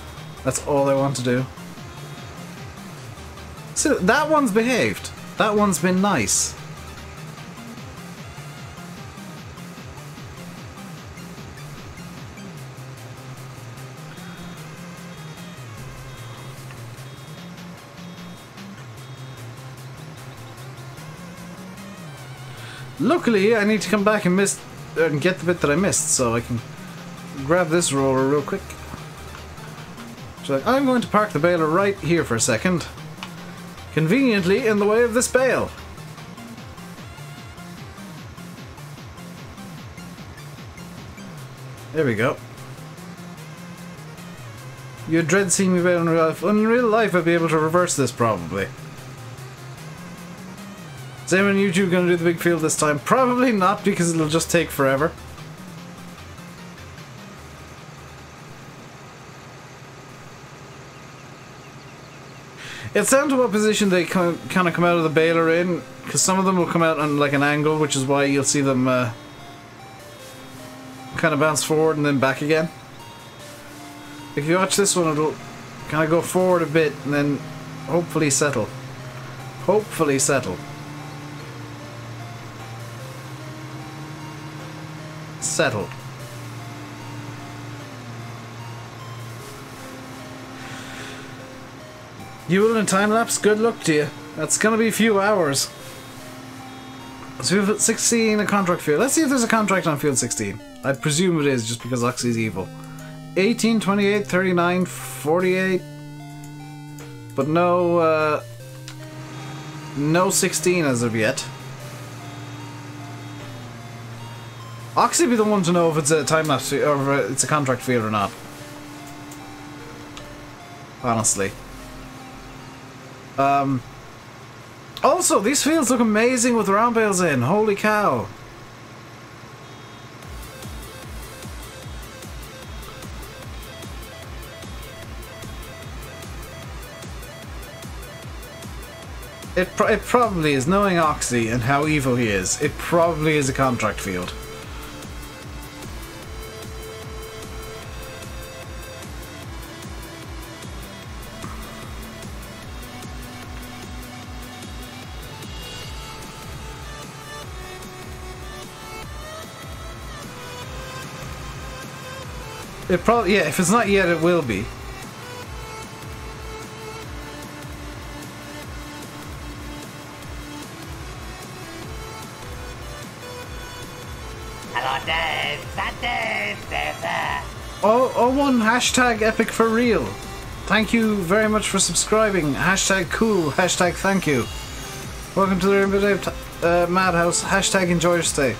That's all I want to do. So that one's behaved. That one's been nice. Luckily, I need to come back and get the bit that I missed, so I can grab this roller real quick. So I'm going to park the baler right here for a second. Conveniently in the way of this bale. There we go. You'd dread seeing me bail in real life. In real life, I'd be able to reverse this probably. Is anyone on YouTube going to do the big field this time? Probably not, because it'll just take forever. It's down to what position they kind of come out of the baler in, because some of them will come out on like an angle, which is why you'll see them kind of bounce forward and then back again. If you watch this one, it'll kind of go forward a bit and then hopefully settle. Hopefully settle. Settle. You will in time-lapse? Good luck to you. That's gonna be a few hours. So we've got 16 a contract field. Let's see if there's a contract on field 16. I presume it is, just because Oxy's evil. 18, 28, 39, 48. But no, no 16 as of yet. Oxy be the one to know if it's a time-lapse or if it's a contract field or not. Honestly. Also, these fields look amazing with round bales in. Holy cow. It probably is, knowing Oxy and how evil he is, it probably is a contract field. It probably, yeah, if it's not yet, it will be. Hello, Dave. Oh, one hashtag epic for real. Thank you very much for subscribing. Hashtag cool. Hashtag thank you. Welcome to the Rainbow Dave Madhouse. Hashtag enjoy your stay.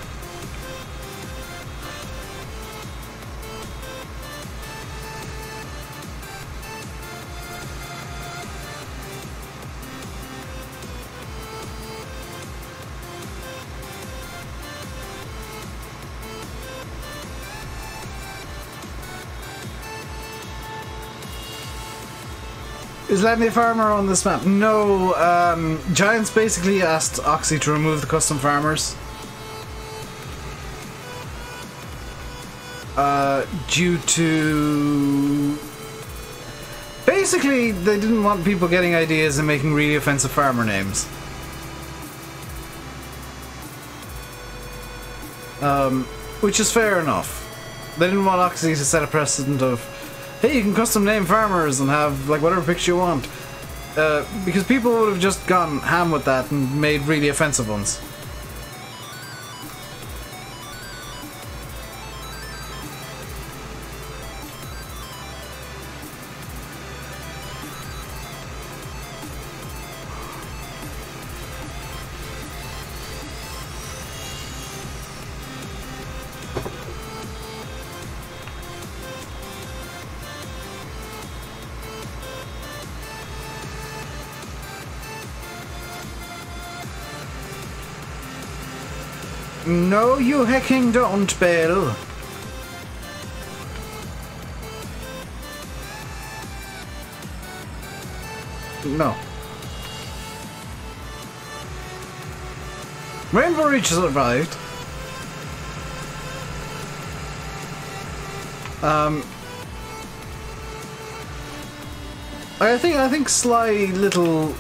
Is Landy a farmer on this map? No, Giants basically asked Oxy to remove the custom farmers. Due to... Basically, they didn't want people getting ideas and making really offensive farmer names. Which is fair enough. They didn't want Oxy to set a precedent of, hey, you can custom name farmers and have like whatever picture you want. Because people would have just gone ham with that and made really offensive ones. No, you hecking don't, Bale. No. Rainbow Reach survived. I think sly little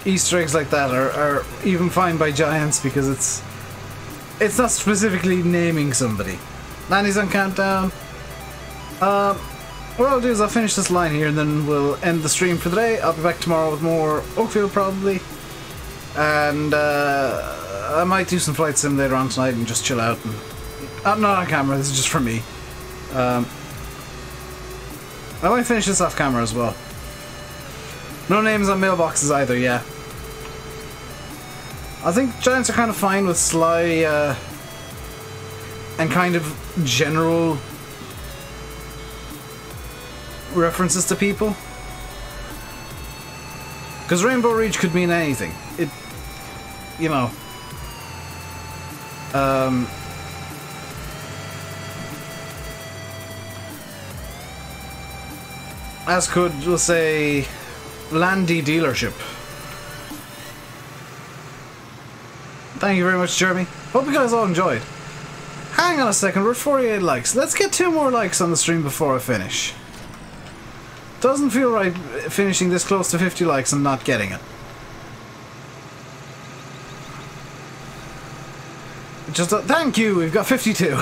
Easter eggs like that are even fine by Giants because it's not specifically naming somebody. Nanny's on countdown. What I'll do is I'll finish this line here and then we'll end the stream for the day. I'll be back tomorrow with more Oakfield probably. And I might do some flight sim later on tonight and just chill out. And, I'm not on camera, this is just for me. I might finish this off camera as well. No names on mailboxes either, yeah. I think Giants are kind of fine with sly and kind of general references to people. Because Rainbow Ridge could mean anything. It, you know. As could, we'll say, Landy Dealership. Thank you very much, Jeremy. Hope you guys all enjoyed. Hang on a second, we're at 48 likes. Let's get 2 more likes on the stream before I finish. Doesn't feel right finishing this close to 50 likes and not getting it. Just thank you, we've got 52.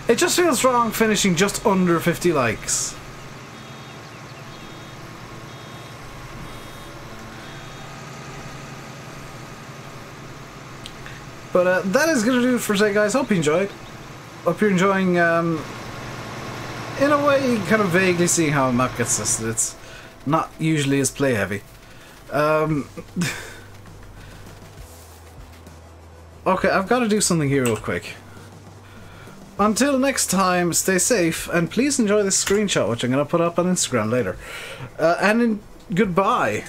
It just feels wrong finishing just under 50 likes. But that is going to do it for today, guys. Hope you enjoyed. Hope you're enjoying, in a way, kind of vaguely seeing how a map gets listed. It's not usually as play heavy. Okay, I've got to do something here real quick. Until next time, stay safe, and please enjoy this screenshot, which I'm going to put up on Instagram later. Goodbye.